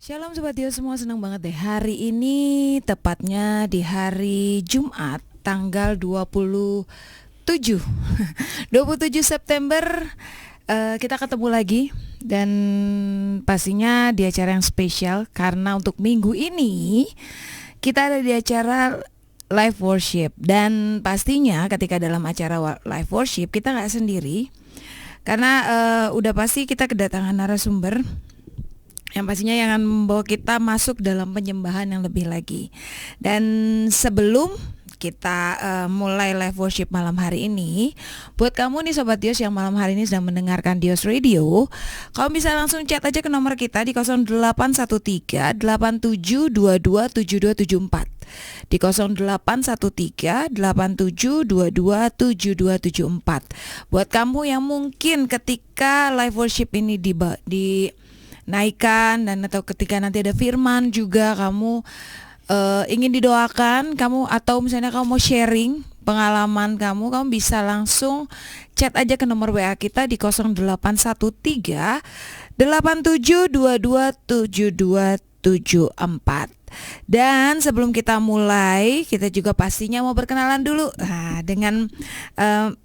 Shalom Sobat Dio semua, senang banget deh. Hari ini tepatnya di hari Jumat tanggal 27 September kita ketemu lagi. Dan pastinya di acara yang spesial karena untuk minggu ini kita ada di acara live worship. Dan pastinya ketika dalam acara live worship kita gak sendiri, karena udah pasti kita kedatangan narasumber yang pastinya yang akan membawa kita masuk dalam penyembahan yang lebih lagi. Dan sebelum kita mulai live worship malam hari ini, buat kamu nih Sobat Dios yang malam hari ini sedang mendengarkan Dios Radio, kamu bisa langsung chat aja ke nomor kita di 0813 87227274, di 0813 87227274. Buat kamu yang mungkin ketika live worship ini naikkan, dan atau ketika nanti ada firman juga kamu ingin didoakan, kamu atau misalnya kamu mau sharing pengalaman kamu bisa langsung chat aja ke nomor WA kita di 0813 87227274. Dan sebelum kita mulai, kita juga pastinya mau berkenalan dulu dengan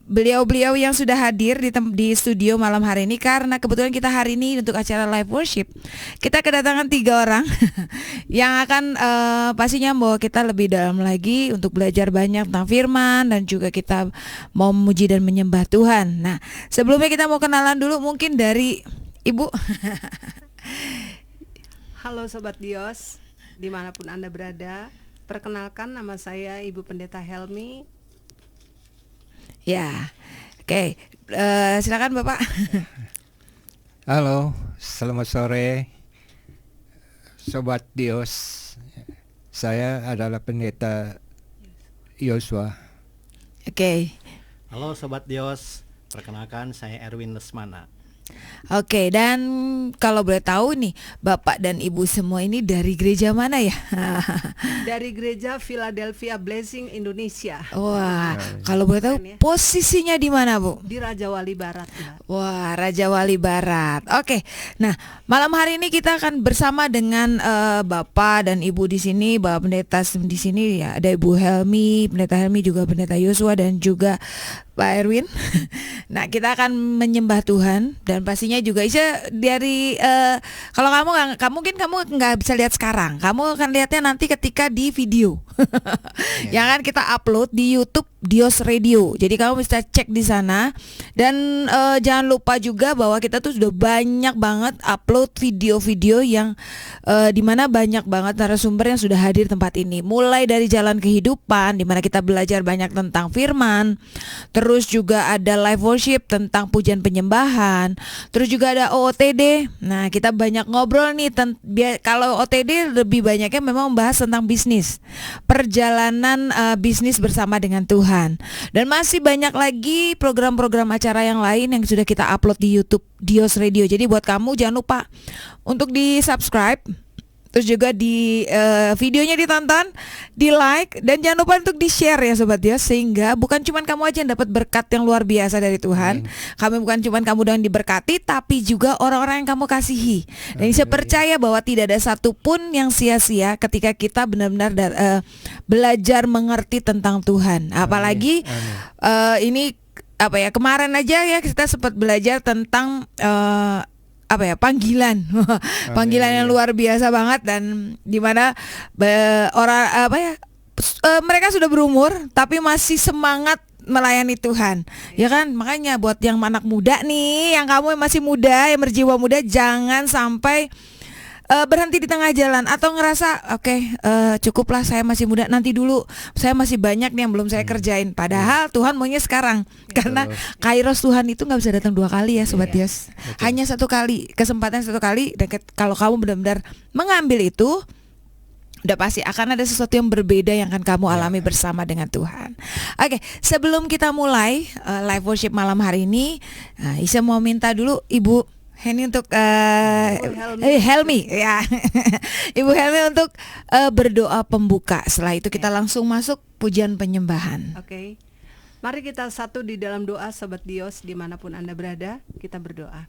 beliau-beliau yang sudah hadir di studio malam hari ini. Karena kebetulan kita hari ini untuk acara live worship, kita kedatangan 3 orang yang akan pastinya membawa kita lebih dalam lagi untuk belajar banyak tentang firman, dan juga kita mau memuji dan menyembah Tuhan. Nah, sebelumnya kita mau kenalan dulu mungkin dari Ibu. Halo Sobat Dios, dimanapun Anda berada, perkenalkan nama saya Ibu Pendeta Helmi. Ya, oke, silakan Bapak. Halo, selamat sore Sobat Dios. Saya adalah Pendeta Yosua. Oke. Halo Sobat Dios, perkenalkan saya Erwin Lesmana. Oke, dan kalau boleh tahu nih, Bapak dan Ibu semua ini dari gereja mana ya? Dari gereja Philadelphia Blessing Indonesia. Wah, kalau boleh tahu posisinya di mana, Bu? Di Raja Wali Barat, Mbak. Wah, Raja Wali Barat. Oke. Nah, malam hari ini kita akan bersama dengan Bapak dan Ibu di sini, Bapak Pendeta di sini ya, ada Ibu Helmi, Pendeta Helmi, juga Pendeta Yosua, dan juga Pak Erwin. Nah, kita akan menyembah Tuhan, dan pastinya juga Isa dari kalau mungkin kamu nggak bisa lihat sekarang, kamu akan lihatnya nanti ketika di video. Yang kan kita upload di YouTube Dios Radio. Jadi kamu bisa cek di sana, dan jangan lupa juga bahwa kita tuh sudah banyak banget upload video-video yang dimana banyak banget narasumber yang sudah hadir tempat ini. Mulai dari jalan kehidupan, dimana kita belajar banyak tentang firman. Terus juga ada live worship tentang pujian penyembahan. Terus juga ada OOTD. Nah, kita banyak ngobrol nih. Kalau OOTD lebih banyaknya memang membahas tentang bisnis, perjalanan bisnis bersama dengan Tuhan. Dan masih banyak lagi program-program acara yang lain yang sudah kita upload di YouTube Dios Radio. Jadi buat kamu jangan lupa untuk di subscribe, terus juga di videonya ditonton, di like, dan jangan lupa untuk di share ya Sobat Dios, sehingga bukan cuma kamu aja yang dapat berkat yang luar biasa dari Tuhan. Kami bukan cuma kamu yang diberkati, tapi juga orang-orang yang kamu kasihi. Dan saya percaya bahwa tidak ada satupun yang sia-sia ketika kita benar-benar belajar mengerti tentang Tuhan. Apalagi ini kemarin aja ya kita sempat belajar tentang panggilan. Panggilan yang luar biasa banget, dan dimana mereka sudah berumur tapi masih semangat melayani Tuhan, ya kan? Makanya buat yang anak muda nih, yang kamu yang masih muda, yang berjiwa muda, jangan sampai berhenti di tengah jalan atau ngerasa cukuplah, saya masih muda, nanti dulu, saya masih banyak nih yang belum saya kerjain. Padahal Tuhan maunya sekarang, karena Kairos Tuhan itu nggak bisa datang 2 kali ya Sobat Dios. Hanya 1 kali, kesempatan 1 kali. Dan kalau kamu benar-benar mengambil itu, udah pasti akan ada sesuatu yang berbeda yang akan kamu alami bersama dengan Tuhan. Oke, sebelum kita mulai live worship malam hari ini, Isa mau minta dulu Ibu Heni untuk Helmi ya. Ibu Helmi untuk berdoa pembuka. Setelah itu kita langsung masuk pujian penyembahan. Oke. Mari kita satu di dalam doa Sobat Dios, dimanapun Anda berada, kita berdoa.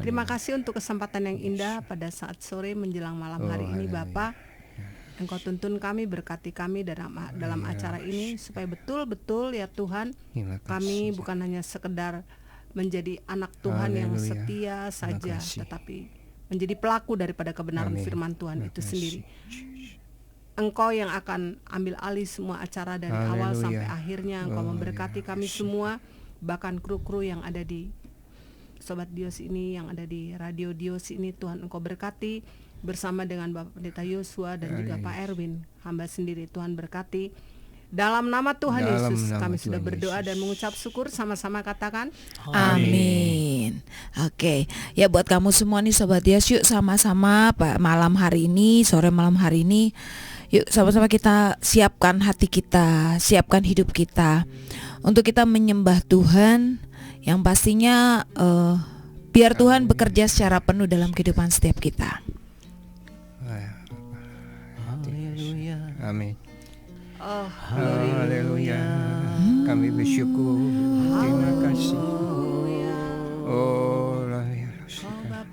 Terima kasih untuk kesempatan yang indah pada saat sore menjelang malam hari ini Bapa. Engkau tuntun kami, berkati kami dalam acara ini supaya betul-betul ya Tuhan, kami bukan hanya sekedar menjadi anak Tuhan yang setia saja, tetapi menjadi pelaku daripada kebenaran firman Tuhan itu sendiri. Engkau yang akan ambil alih semua acara dari awal sampai akhirnya. Engkau memberkati kami semua, bahkan kru-kru yang ada di Sobat Dios ini, yang ada di Radio Dios ini. Tuhan Engkau berkati bersama dengan Bapak Pendeta Yosua dan juga Pak Erwin, hamba sendiri. Tuhan berkati. Dalam nama Tuhan Yesus kami sudah berdoa dan mengucap syukur. Sama-sama katakan amin. Oke, ya buat kamu semua nih Sobat Dios, yuk sama-sama malam hari ini, sore malam hari ini, yuk sama-sama kita siapkan hati kita, siapkan hidup kita untuk kita menyembah Tuhan, yang pastinya biar Tuhan bekerja secara penuh dalam kehidupan setiap kita. Amin. oh Haleluya. Kami bersyukur. Terima kasih.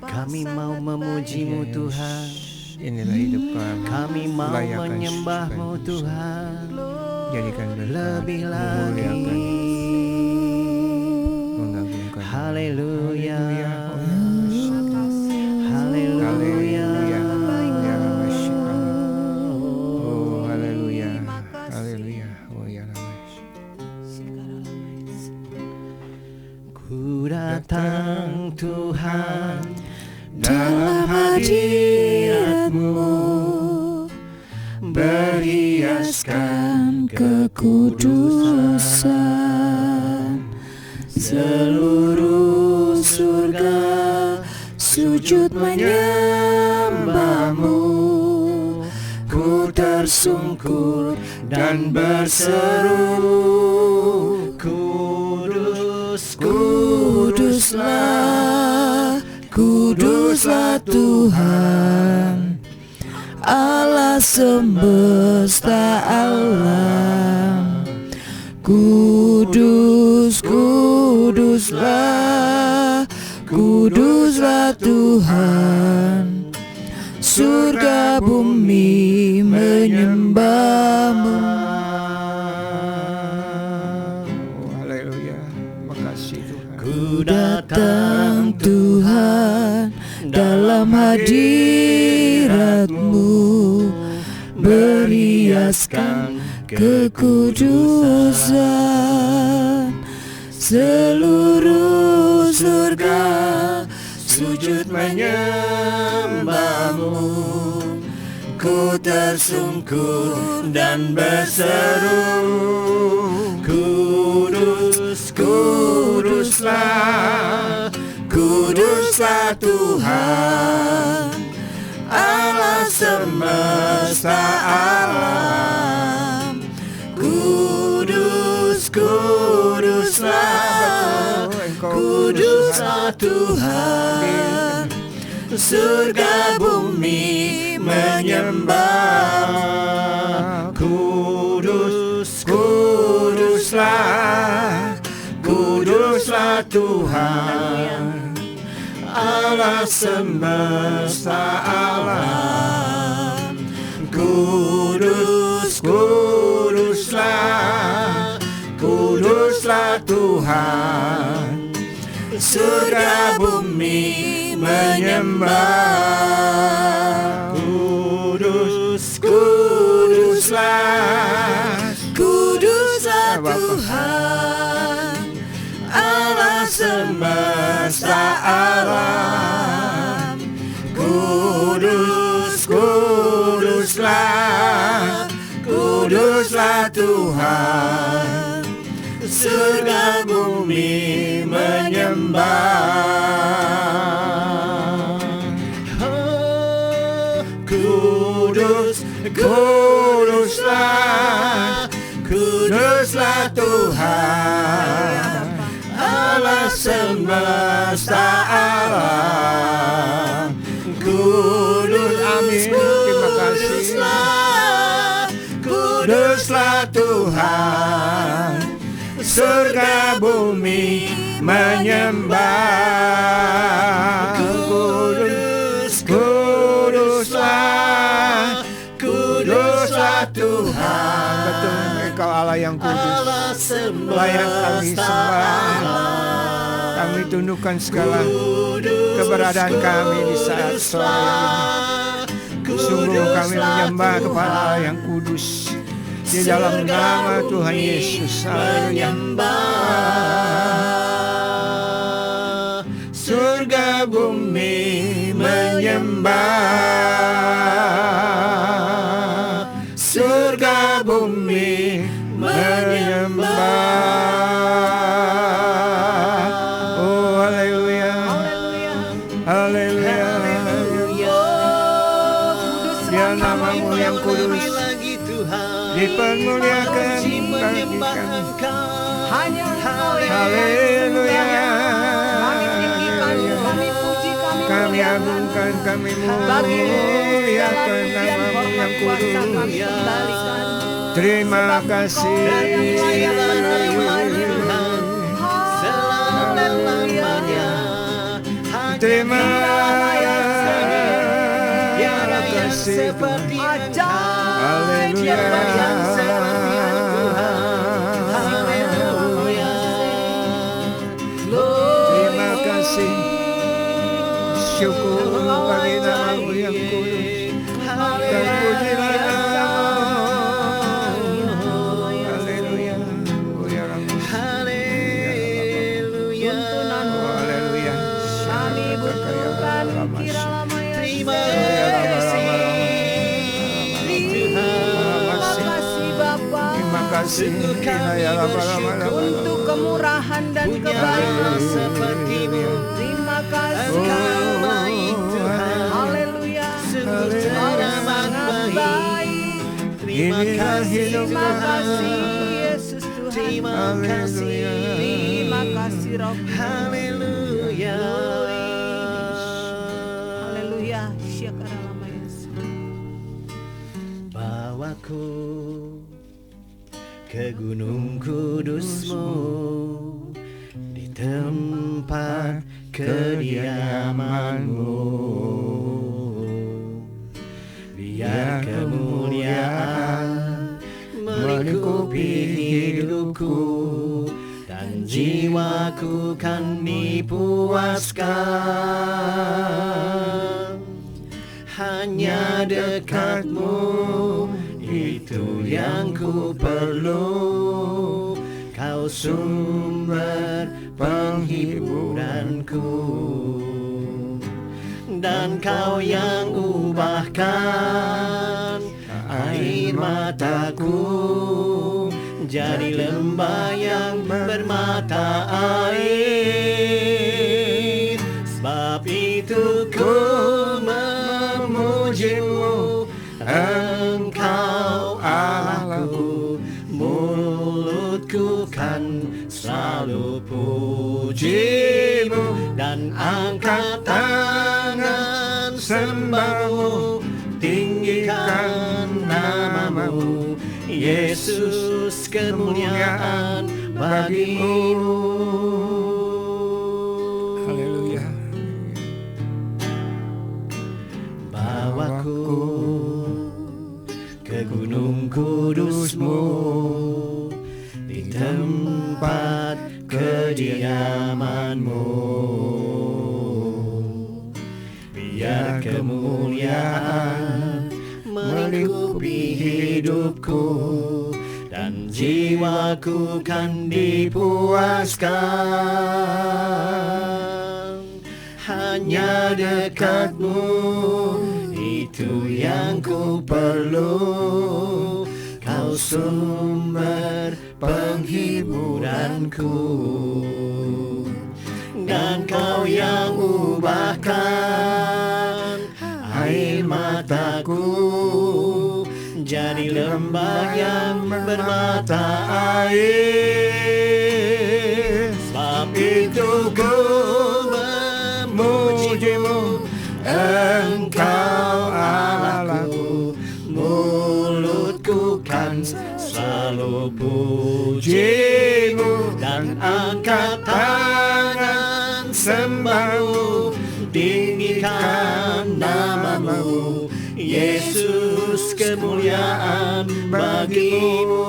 Kami mau memuji-Mu Tuhan. Inilah hidup kami. Kami mau Layakan menyembah-Mu Tuhan. Jadikan Lebih lagi. Haleluya. Haleluya. Oh haleluya. Haleluya. Oh ya Ku datang Tuhan Dalam hadirat-Mu berhiaskan kekudusan, seluruh surga sujud menyembah-Mu. Ku tersungkur dan berseru, Kudus, Kuduslah, Kuduslah Tuhan, Allah semesta alam. Kudus, Kuduslah, Kuduslah Tuhan, surga bumi menyembah-Mu. Haleluya. Makasih Tuhan. Ku datang Tuhan dalam hadirat-Mu, berhiaskan kekudusan, seluruh surga sujud menyembah-Mu. Ku tersungkur dan berseru, Kudus, Kuduslah, Kuduslah Tuhan, Allah semesta alam. Kudus, Kuduslah, Kuduslah Tuhan, surga bumi menyembah. Kudus, Kuduslah, Kuduslah Tuhan, Allah semesta alam. Kudus, Kuduslah, Kuduslah Tuhan, surga bumi menyembah. Kudus, Kuduslah, Kuduslah Tuhan, Allah semesta alam. Kudus, Kuduslah, Kuduslah Tuhan, surga bumi menyembah. Kudus, Kuduslah, Kuduslah Tuhan, Allah semesta alam. Kudus, amin. Terima kasih. Kuduslah Tuhan, surga bumi menyembah. Allah yang kudus, layak kami sembah. Kami tundukkan segala keberadaan kami di saat sore ini. Sungguh kami menyembah kepada Allah yang kudus di dalam nama Tuhan Yesus. Haleluya. Surga bumi menyembah, surga bumi menyembah. Oh haleluya, haleluya. Dia namamu yang kudus dipermuliakan bagi kami. Haleluya. Kami agungkan, kami muliakan namamu yang kudus. Terima kasih. Terima kasih. Haleluya. Terima kasih. Syukur bagi namamu yang kudus. Dan pujilah namamu. Haleluya. Haleluya. Haleluya. Kami butuhkan kiranya Terima kasih Bapa. Terima kasih Untuk kemurahan dan kebaikan sepertimu. Terima kasih. Haleluya. Sangat baik. Terima kasih. Terima kasih Yesus Tuhan. Terima kasih Roh. Haleluya. Haleluya. Syakaralama Yesus. Bawaku ke gunung kudus-Mu, di tempat kediaman-Mu. Biar kemuliaan melingkupi hidupku, dan jiwaku kan dipuaskan. Hanya dekat-Mu, itu yang ku perlu. Kau sumber penghiburanku, dan Kau yang ubahkan air mataku jadi lembah yang bermata air. Sebab itu ku memuji-Mu, Engkau Allahku. Mulutku kan selalu puji-Mu, dan angkat tangan sembah-Mu. Tinggikan nama-Mu, Yesus, kemuliaan bagi-Mu. Haleluya. Bawaku ke gunung kudus-Mu, di tempat kediaman-Mu. Biar kemuliaan melingkupi hidupku, dan jiwaku kan dipuaskan. Hanya dekat-Mu, itu yang ku perlu. Kau sumber penghiburanku, dan Kau yang ubahkan air mataku jadi lembah yang bermata air. Sebab itu ku memuji-Mu, Engkau Allahku. Mulutku kan selalu puji-Mu, dan angkat tangan sembah-Mu. Tinggikan nama-Mu, Yesus, kemuliaan bagi-Mu.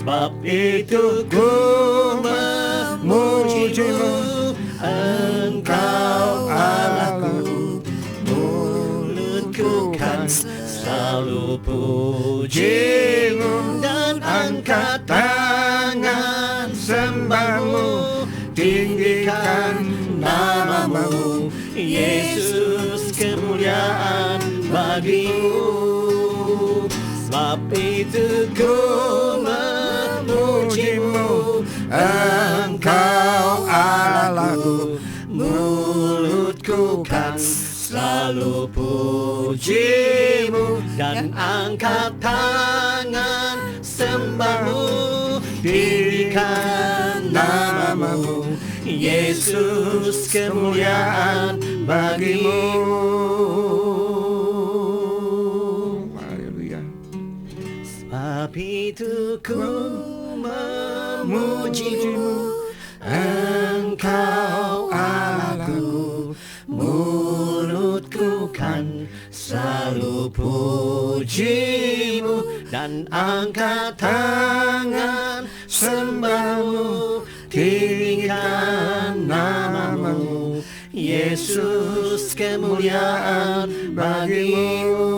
Sebab itu ku memujimu, Engkau Allahku. Mulutku kan selalu pujimu, dan angkat tangan sembahmu, tinggikan namamu, Yesus, kemuliaan bagimu. Sebab itu ku memujimu, Engkau Allahku. Mulutku kan selalu pujimu, dan angkat tangan sembahmu, tinggikan namamu, Yesus, kemuliaan bagimu. Haleluya. Sebab itu ku memujimu, Engkau Allahku. Mulutku kan selalu pujimu, dan angkat tangan sembahmu, tinggikan namamu, Yesus, kemuliaan bagimu.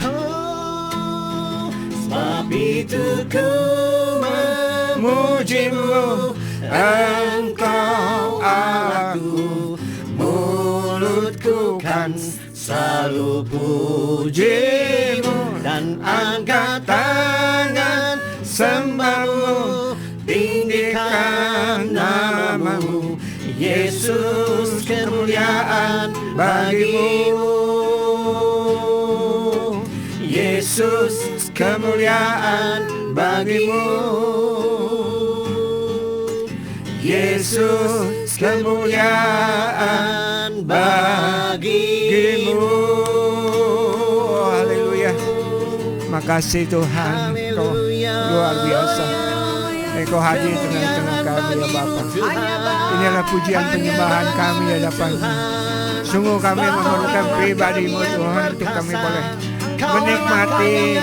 Oh, sebab itu ku memujimu, Engkau Allahku. Mulutku kan selalu pujimu, dan angkat tangan sembahmu, tinggikan namamu, Yesus, kemuliaan bagimu. Yesus, kemuliaan bagimu. Yesus, kemuliaan bagimu. Haleluya. Makasih Tuhan, Engkau luar biasa. Engkau hadir tengah-tengah kami ya Bapa. Inilah pujian penyembahan kami ya Bapa. Sungguh kami memerlukan pribadi-Mu Tuhan, untuk kami boleh menikmati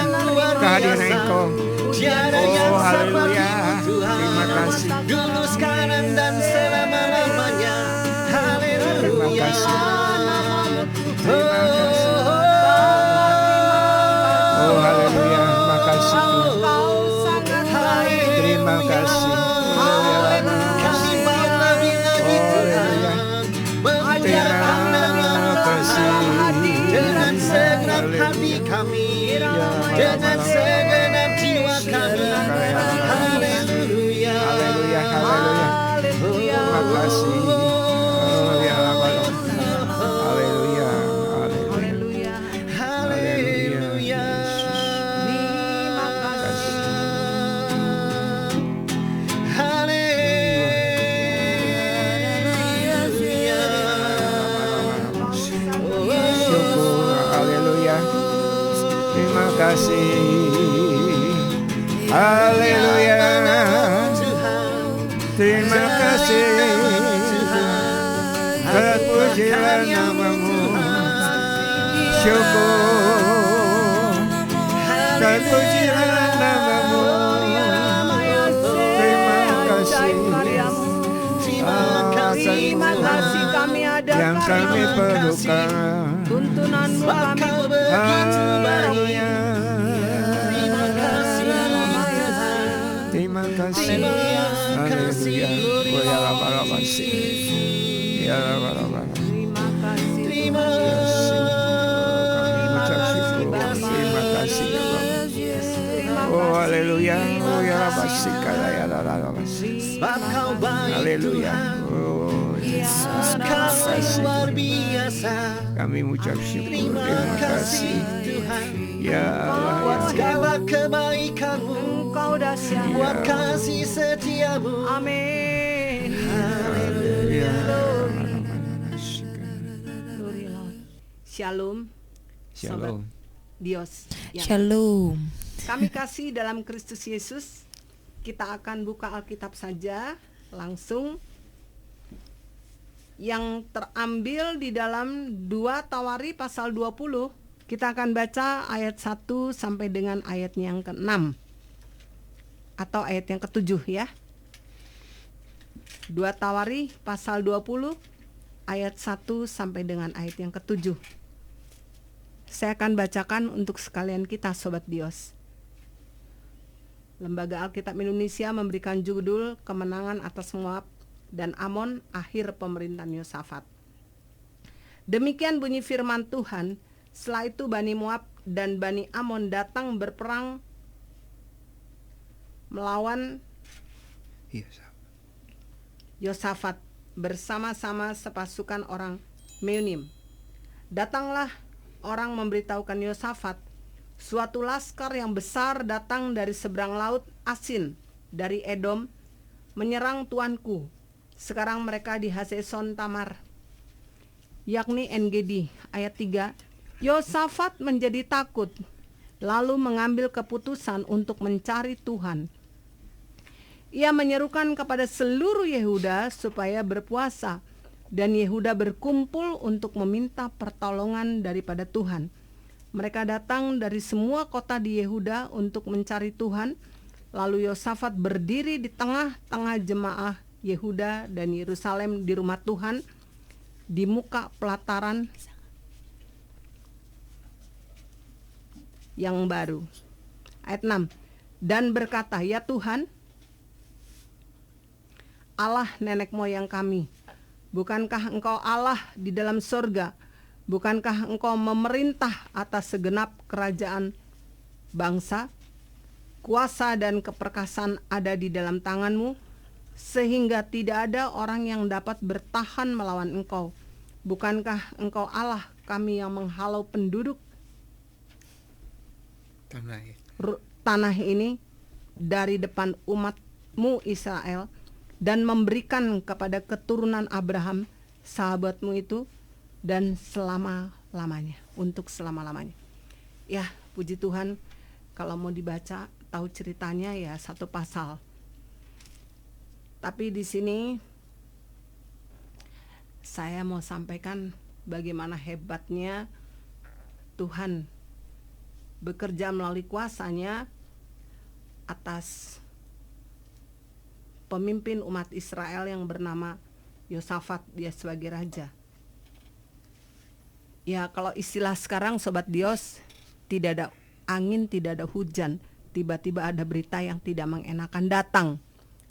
kehadiran Engkau. Oh haleluya. Terima kasih. Dulu, sekarang, dan selama-lamanya. Haleluya. Terima kasih. Terima kasih. Oh haleluya. Makasih Tuhan. Terima kasih. Kami bangga dengan Haleluya. Terima kasih. dengan segenap hati kami, dengan segenap jiwa kami. Haleluya. Haleluya. Haleluya. Terima kasih. Haleluya. Haleluya. Haleluya. Haleluya. Haleluya. Terima kasih. Syukur. Haleluya. Terima kasih. Haleluya. Terima kasih. Terpujilah namamu. Syukur. Terpujilah namamu. Terima kasih. Terima kasih kami ada Yang kami perlukan. tuntunanmu kami Haleluya. Terima kasih. Haleluya. Oh ya Rabbah sih. Ya Rabbah. Terima kasih. Terima Kami ucap syukur. Terima kasih ya Bapa. Oh haleluya. Oh ya Rabbah sih. Ya Rabbah sih. Sebab Kau baik Haleluya. Oh Kau luar biasa. kami ucap syukur. Terima Terima kasih kasih. Tuhan, Ya Allah ya buat segala kebaikan-Mu, Engkau dahsyat. buat kasih setiamu. Amin. Haleluya. Glory Lord. Shalom. Shalom. Dios. Ya. Shalom. Kami kasih dalam Kristus Yesus. Kita akan buka Alkitab saja langsung, yang terambil di dalam 2 Tawari pasal 20 Kita akan baca ayat 1 sampai dengan ayatnya yang ke-6 atau ayat yang ke-7 ya. 2 Tawari pasal 20 ayat 1 sampai dengan ayat yang ke-7. Saya akan bacakan untuk sekalian kita Sobat Dios. Lembaga Alkitab Indonesia memberikan judul Kemenangan atas Moab dan Amon, akhir pemerintahan Yosafat. Demikian bunyi firman Tuhan. Setelah itu Bani Moab dan Bani Amon datang berperang melawan Yosafat bersama-sama sepasukan orang Meunim. Datanglah orang memberitahukan Yosafat, suatu laskar yang besar datang dari seberang laut Asin, dari Edom, menyerang tuanku. Sekarang mereka di Hazeson Tamar, yakni En-Gedi. Ayat 3, Yosafat menjadi takut, lalu mengambil keputusan untuk mencari Tuhan. Ia menyerukan kepada seluruh Yehuda supaya berpuasa, dan Yehuda berkumpul untuk meminta pertolongan daripada Tuhan. Mereka datang dari semua kota di Yehuda untuk mencari Tuhan. Lalu Yosafat berdiri di tengah-tengah jemaah Yehuda dan Yerusalem di rumah Tuhan, di muka pelataran yang baru. Ayat 6, dan berkata, ya Tuhan, Allah nenek moyang kami, bukankah Engkau Allah di dalam sorga? Bukankah Engkau memerintah atas segenap kerajaan bangsa? Kuasa dan keperkasaan ada di dalam tangan-Mu, sehingga tidak ada orang yang dapat bertahan melawan Engkau. Bukankah Engkau Allah kami yang menghalau penduduk tanah ini dari depan umat-Mu Israel, dan memberikan kepada keturunan Abraham sahabat-Mu itu, dan selama-lamanya, untuk selama-lamanya. Ya, puji Tuhan, kalau mau dibaca tahu ceritanya ya satu pasal. Tapi di sini saya mau sampaikan bagaimana hebatnya Tuhan bekerja melalui kuasanya atas pemimpin umat Israel yang bernama Yosafat, dia sebagai raja. Ya, kalau istilah sekarang Sobat Dios, tidak ada angin, tidak ada hujan, tiba-tiba ada berita yang tidak mengenakan datang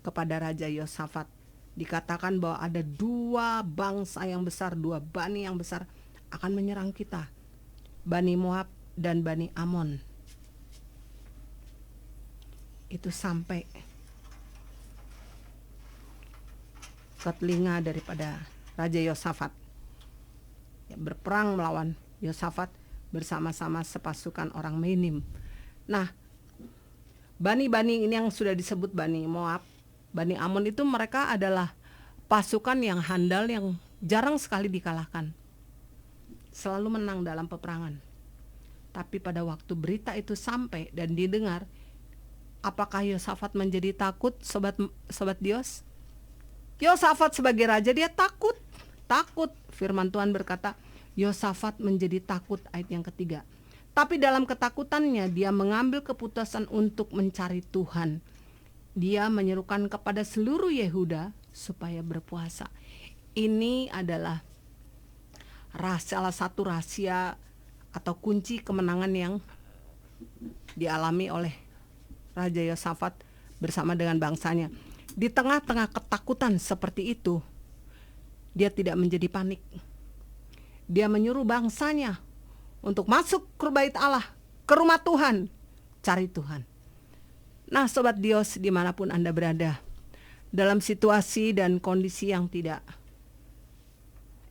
kepada Raja Yosafat. Dikatakan bahwa ada 2 bangsa yang besar, 2 bani yang besar akan menyerang kita, Bani Moab dan Bani Amon. Itu sampai ke telinga daripada Raja Yosafat, ya, berperang melawan Yosafat bersama-sama sepasukan orang Meunim. Nah, bani-bani ini yang sudah disebut Bani Moab, Bani Amon itu mereka adalah pasukan yang handal yang jarang sekali dikalahkan, selalu menang dalam peperangan. Tapi pada waktu berita itu sampai dan didengar, apakah Yosafat menjadi takut, sobat Dios? Yosafat sebagai raja dia takut. Firman Tuhan berkata, Yosafat menjadi takut, ayat yang ketiga. Tapi dalam ketakutannya dia mengambil keputusan untuk mencari Tuhan. Dia menyerukan kepada seluruh Yehuda supaya berpuasa. Ini adalah salah satu rahasia atau kunci kemenangan yang dialami oleh Raja Yosafat bersama dengan bangsanya. Di tengah-tengah ketakutan seperti itu, dia tidak menjadi panik. Dia menyuruh bangsanya untuk masuk ke bait Allah, ke rumah Tuhan, cari Tuhan. Nah, Sobat Dios, dimanapun Anda berada, dalam situasi dan kondisi yang tidak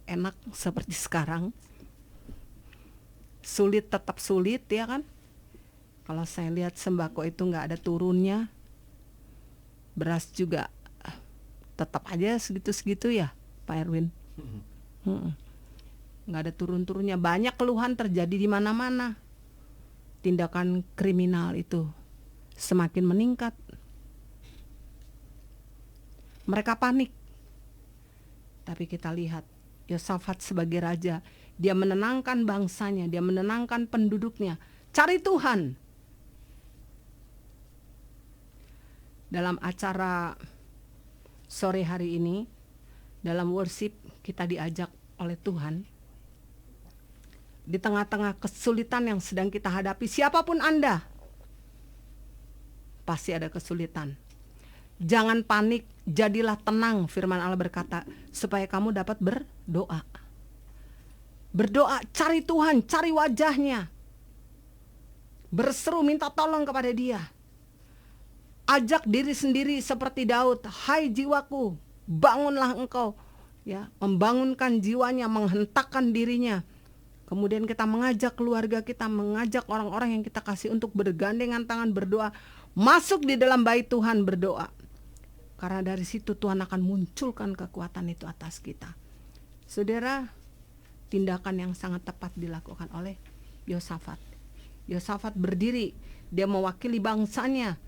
enak seperti sekarang, sulit tetap sulit, ya kan? Kalau saya lihat sembako itu nggak ada turunnya, beras juga tetap aja segitu-segitu ya, Pak Erwin. Nggak ada turun-turunnya. Banyak keluhan terjadi di mana-mana. Tindakan kriminal itu semakin meningkat. Mereka panik. Tapi kita lihat Yosafat sebagai raja, Dia menenangkan bangsanya, dia menenangkan penduduknya. Cari Tuhan. Dalam acara sore hari ini, dalam worship kita diajak oleh Tuhan. Di tengah-tengah kesulitan yang sedang kita hadapi, siapapun Anda, pasti ada kesulitan. Jangan panik, jadilah tenang, firman Allah berkata, supaya kamu dapat berdoa. Berdoa, cari Tuhan, cari wajahnya. Berseru, minta tolong kepada Dia. Ajak diri sendiri seperti Daud, hai jiwaku, bangunlah engkau. Ya, membangunkan jiwanya, menghentakkan dirinya. Kemudian kita mengajak keluarga kita, mengajak orang-orang yang kita kasih untuk bergandengan tangan berdoa. Masuk di dalam bait Tuhan berdoa. Karena dari situ Tuhan akan munculkan kekuatan itu atas kita. Saudara, tindakan yang sangat tepat dilakukan oleh Yosafat. Yosafat berdiri, dia mewakili bangsanya.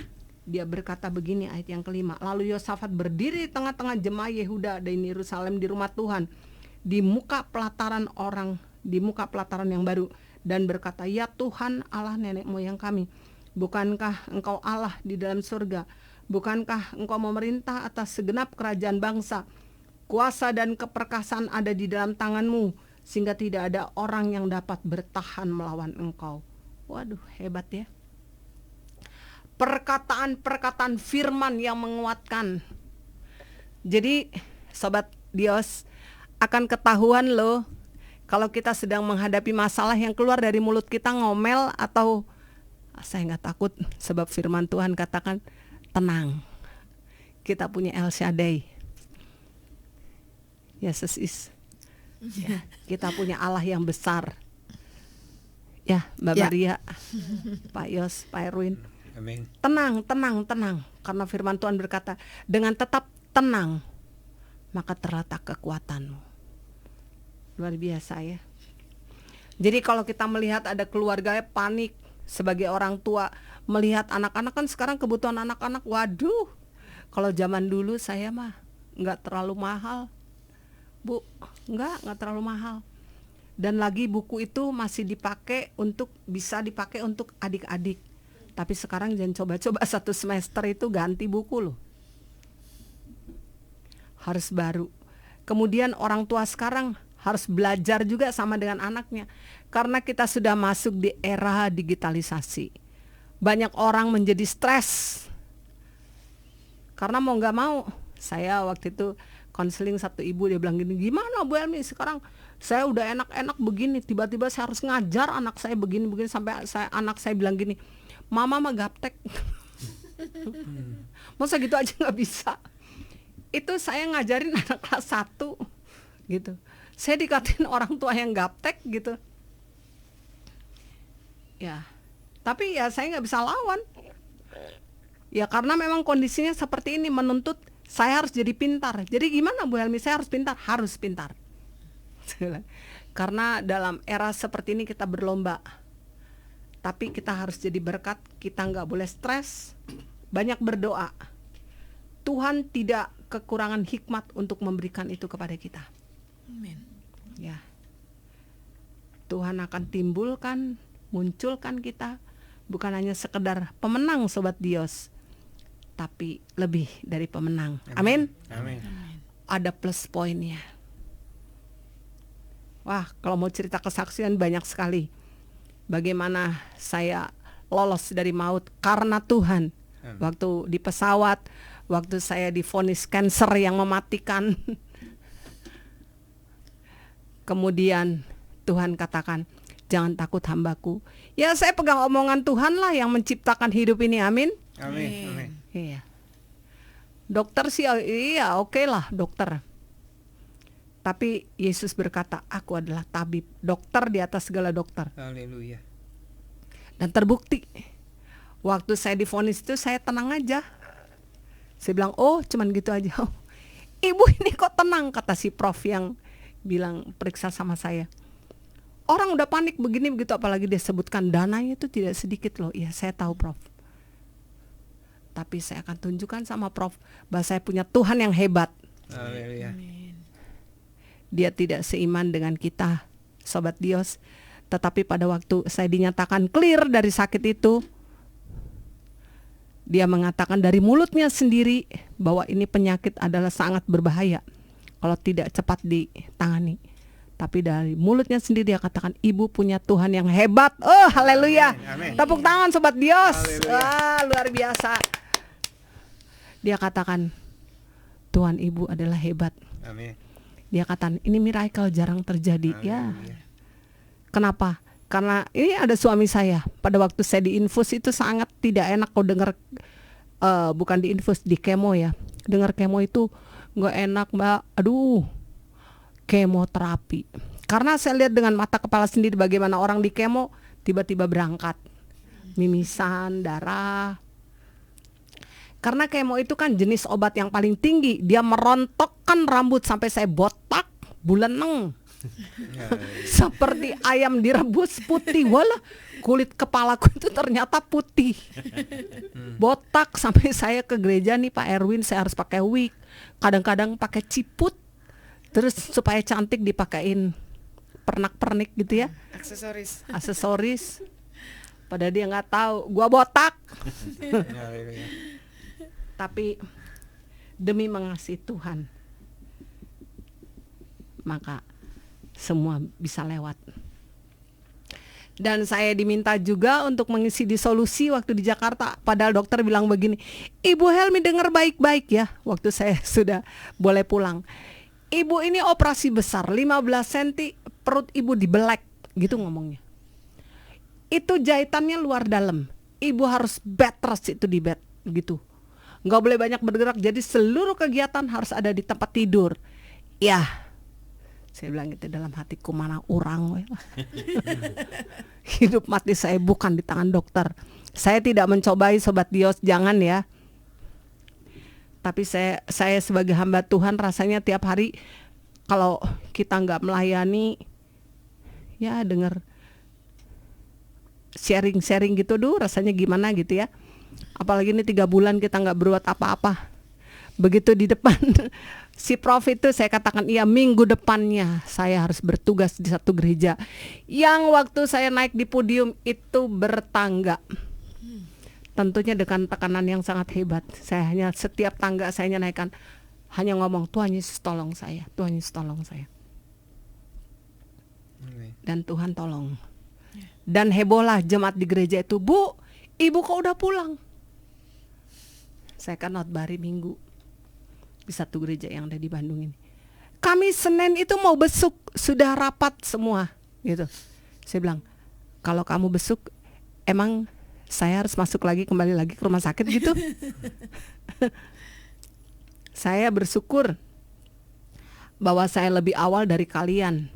Dia berkata begini, ayat yang kelima. Lalu Yosafat berdiri di tengah-tengah jemaah Yehuda dan Yerusalem di rumah Tuhan, di muka pelataran yang baru, dan berkata, ya Tuhan Allah nenek moyang kami, bukankah engkau Allah di dalam surga? Bukankah engkau memerintah atas segenap kerajaan bangsa? Kuasa dan keperkasaan ada di dalam tanganmu, sehingga tidak ada orang yang dapat bertahan melawan engkau. Waduh, hebat ya. Perkataan-perkataan firman yang menguatkan. Jadi Sobat Dios, akan ketahuan loh kalau kita sedang menghadapi masalah yang keluar dari mulut kita ngomel atau saya gak takut, sebab firman Tuhan katakan tenang, kita punya El Shaddai, Yesus is ya, kita punya Allah yang besar. Ya, Mbak Maria, Pak Yos, Pak Erwin. Amin. Tenang. Karena firman Tuhan berkata, dengan tetap tenang, maka terletak kekuatanmu. Luar biasa ya. Jadi kalau kita melihat ada keluarga panik, sebagai orang tua, melihat anak-anak kan sekarang kebutuhan anak-anak, waduh. Kalau zaman dulu saya mah nggak terlalu mahal. Bu, nggak terlalu mahal. Dan lagi buku itu masih bisa dipakai untuk adik-adik. Tapi sekarang jangan coba-coba 1 semester itu ganti buku loh. Harus baru. Kemudian orang tua sekarang harus belajar juga sama dengan anaknya. Karena kita sudah masuk di era digitalisasi. Banyak orang menjadi stres. Karena mau gak mau, saya waktu itu konseling satu ibu, dia bilang gini, gimana Bu Elmi sekarang saya udah enak-enak begini, tiba-tiba saya harus ngajar anak saya begini-begini, sampai anak saya bilang gini, Mama mah gaptek. Masa gitu aja gak bisa. Itu saya ngajarin anak kelas 1 gitu. Saya dikatain orang tua yang gaptek gitu. Ya, tapi ya saya gak bisa lawan. Ya karena memang kondisinya seperti ini, menuntut saya harus jadi pintar. Jadi gimana Bu Helmi, saya harus pintar? Harus pintar. Karena dalam era seperti ini kita berlomba. Tapi kita harus jadi berkat, kita gak boleh stres, banyak berdoa. Tuhan tidak kekurangan hikmat untuk memberikan itu kepada kita. Amin. Ya, Tuhan akan munculkan kita, bukan hanya sekedar pemenang Sobat Dios, tapi lebih dari pemenang. Amin. Amin. Ada plus poinnya. Wah, kalau mau cerita kesaksian banyak sekali. Bagaimana saya lolos dari maut karena Tuhan. Waktu di pesawat, waktu saya divonis kanker yang mematikan. Kemudian Tuhan katakan, jangan takut hambaku. Ya saya pegang omongan Tuhan lah yang menciptakan hidup ini. Amin. Amin. Iya. Dokter sih iya oke lah dokter. Tapi Yesus berkata, aku adalah tabib, dokter di atas segala dokter. Haleluya. Dan terbukti, waktu saya divonis itu saya tenang aja. Saya bilang, oh cuman gitu aja. Oh, Ibu ini kok tenang, kata si prof yang bilang periksa sama saya. Orang udah panik begini begitu, apalagi dia sebutkan dananya itu tidak sedikit loh. Iya saya tahu prof. Tapi saya akan tunjukkan sama prof bahwa saya punya Tuhan yang hebat. Haleluya. Dia tidak seiman dengan kita Sobat Dios. Tetapi pada waktu saya dinyatakan clear dari sakit itu, dia mengatakan dari mulutnya sendiri bahwa ini penyakit adalah sangat berbahaya kalau tidak cepat ditangani. Tapi dari mulutnya sendiri dia katakan, ibu punya Tuhan yang hebat. Oh, haleluya. Tepuk tangan Sobat Dios. Wah, luar biasa. Dia katakan, Tuhan ibu adalah hebat. Amin. Dia katakan, ini miracle jarang terjadi. Ya. Kenapa? Karena ini ada suami saya. Pada waktu saya diinfus itu sangat tidak enak kau dengar, bukan diinfus, di kemo ya. Dengar kemo itu nggak enak mbak. Aduh, kemoterapi. Karena saya lihat dengan mata kepala sendiri bagaimana orang di kemo tiba-tiba berangkat, mimisan, darah. Karena kemo itu kan jenis obat yang paling tinggi. Dia merontokkan rambut sampai saya botak, buleneng. Seperti ayam direbus putih. Walah, kulit kepalaku itu ternyata putih. Botak sampai saya ke gereja nih Pak Erwin, saya harus pakai wig. Kadang-kadang pakai ciput. Terus supaya cantik dipakein pernak-pernik gitu ya. Aksesoris. Padahal dia nggak tahu gua botak. Tapi demi mengasihi Tuhan, maka semua bisa lewat. Dan saya diminta juga untuk mengisi di Solusi waktu di Jakarta. Padahal dokter bilang begini, Ibu Helmi dengar baik-baik ya. Waktu saya sudah boleh pulang, ibu ini operasi besar 15 cm, perut ibu dibelek, gitu ngomongnya. Itu jahitannya luar dalam. Ibu harus bed rest itu di bed gitu. Nggak boleh banyak bergerak, jadi seluruh kegiatan harus ada di tempat tidur. Ya, saya bilang gitu dalam hatiku, mana orang hidup mati saya bukan di tangan dokter. Saya tidak mencobai Sobat Dios, jangan ya. Tapi saya sebagai hamba Tuhan rasanya tiap hari kalau kita nggak melayani, ya dengar sharing gitu, rasanya gimana gitu ya. Apalagi ini 3 bulan kita nggak berbuat apa-apa. Begitu di depan si prof itu saya katakan, iya minggu depannya saya harus bertugas di satu gereja yang waktu saya naik di podium itu bertangga. Tentunya dengan tekanan yang sangat hebat. Saya hanya setiap tangga saya naikkan hanya ngomong, Tuhan Yesus tolong saya, Tuhan Yesus tolong saya. Dan Tuhan tolong. Dan hebohlah jemaat di gereja itu, Bu, ibu kok udah pulang? Saya kan khotbah hari Minggu di satu gereja yang ada di Bandung ini. Kami Senin itu mau besuk, sudah rapat semua gitu. Saya bilang, kalau kamu besuk, emang saya harus masuk lagi, kembali lagi ke rumah sakit gitu? Saya bersyukur bahwa saya lebih awal dari kalian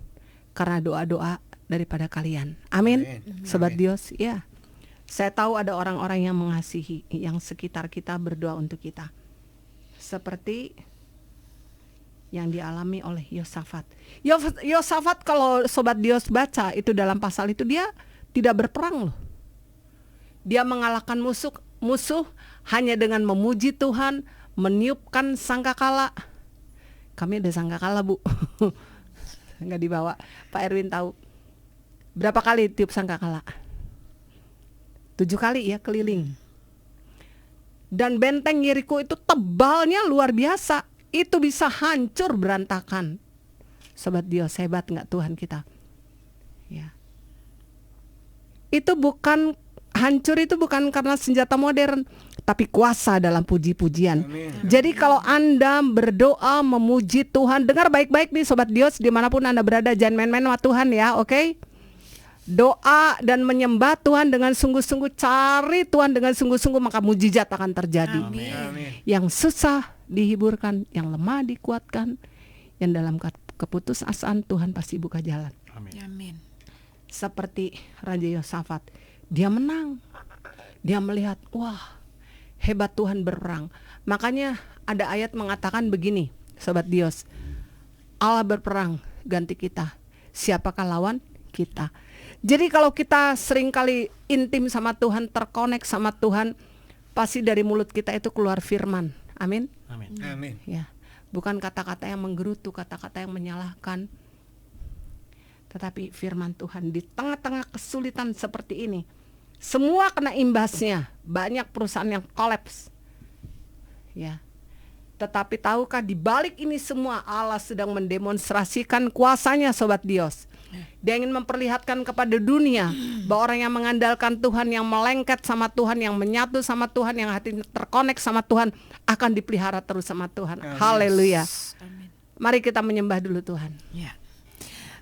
karena doa-doa daripada kalian. Amin. Sobat Dios, ya. Saya tahu ada orang-orang yang mengasihi, yang sekitar kita berdoa untuk kita. Seperti yang dialami oleh Yosafat. Yosafat kalau Sobat Dios baca itu dalam pasal itu, dia tidak berperang loh. Dia mengalahkan musuh hanya dengan memuji Tuhan, meniupkan sangkakala. Kami ada sangkakala, Bu. Enggak dibawa. Pak Erwin tahu. Berapa kali tiup sangkakala? 7 kali ya keliling. Dan benteng Yeriko itu tebalnya luar biasa. Itu bisa hancur berantakan. Sobat Dios, hebat nggak Tuhan kita? Ya. Itu bukan hancur, itu bukan karena senjata modern, tapi kuasa dalam puji-pujian. Amin. Jadi kalau Anda berdoa memuji Tuhan, dengar baik-baik nih Sobat Dios, dimanapun Anda berada, jangan main-main sama Tuhan ya, oke? Doa dan menyembah Tuhan dengan sungguh-sungguh, cari Tuhan dengan sungguh-sungguh, maka mujizat akan terjadi. Amin. Yang susah dihiburkan, yang lemah dikuatkan, yang dalam keputusasaan Tuhan pasti buka jalan. Amin. Seperti Raja Yosafat, dia menang. Dia melihat, wah, hebat Tuhan berperang. Makanya ada ayat mengatakan begini, Sobat Dios, Allah berperang ganti kita. Siapakah lawan kita? Jadi kalau kita seringkali intim sama Tuhan, terkonek sama Tuhan, pasti dari mulut kita itu keluar firman. Amin. Ya, bukan kata-kata yang menggerutu, kata-kata yang menyalahkan. Tetapi firman Tuhan, di tengah-tengah kesulitan seperti ini, semua kena imbasnya. Banyak perusahaan yang kolaps. Ya. Tetapi tahukah di balik ini semua Allah sedang mendemonstrasikan kuasanya, Sobat Dios. Dia ingin memperlihatkan kepada dunia bahwa orang yang mengandalkan Tuhan, yang melengket sama Tuhan, yang menyatu sama Tuhan, yang hatinya terkonek sama Tuhan, akan dipelihara terus sama Tuhan. Haleluya. Mari kita menyembah dulu Tuhan. Ya.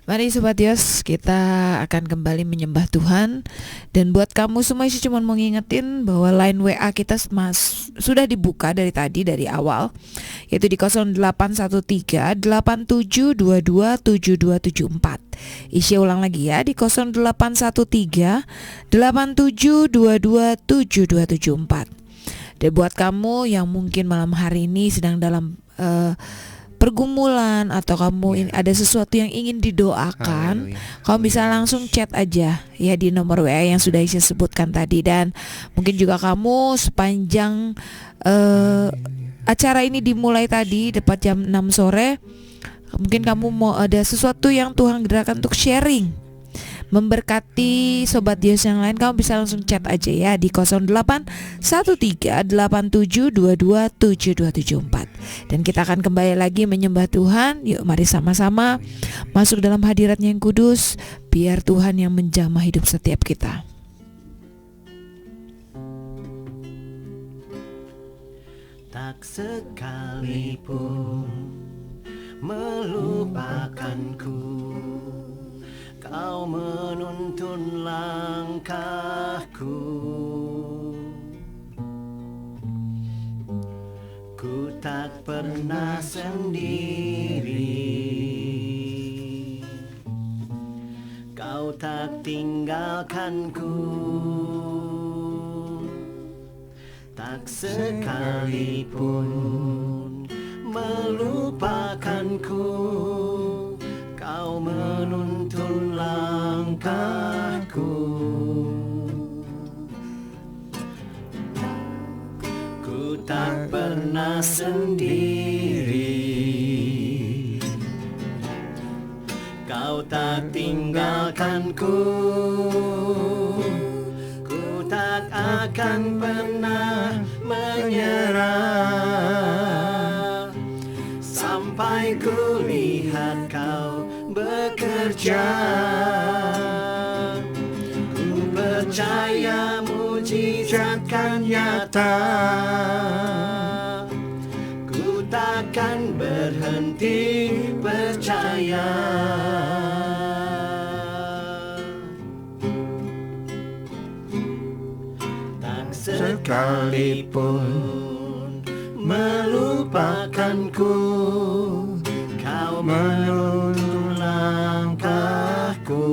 Mari Sobat Dios, kita akan kembali menyembah Tuhan. Dan buat kamu semua, saya cuma mau ngingetin bahwa line WA kita sudah dibuka dari tadi, dari awal, yaitu di 0813 8722 7274. Isi ulang lagi ya, di 0813 8722 7274. Dan buat kamu yang mungkin malam hari ini sedang dalam pergumulan, atau kamu ada sesuatu yang ingin didoakan, kamu bisa langsung chat aja ya di nomor WA yang sudah saya sebutkan tadi. Dan mungkin juga kamu sepanjang acara ini dimulai tadi tepat jam 6 sore, mungkin kamu mau ada sesuatu yang Tuhan gerakkan untuk sharing, memberkati Sobat Dios yang lain, kamu bisa langsung chat aja ya di 081387227274. Dan kita akan kembali lagi menyembah Tuhan. Yuk mari sama-sama masuk dalam hadirat-Nya yang kudus, biar Tuhan yang menjamah hidup setiap kita. Tak sekalipun melupakanku, Kau menuntun langkahku. Ku tak pernah sendiri, Kau tak tinggalkanku. Tak sekalipun melupakanku, Kau menuntun langkahku. Ku tak pernah sendiri, Kau tak tinggalkanku. Ku tak akan pernah menyerah sampai ku lihat Kau bekerja. Ku percaya mujizat kan nyata. Ku takkan berhenti percaya. Tak sekalipun melupakanku, Kau menuntun langkahku.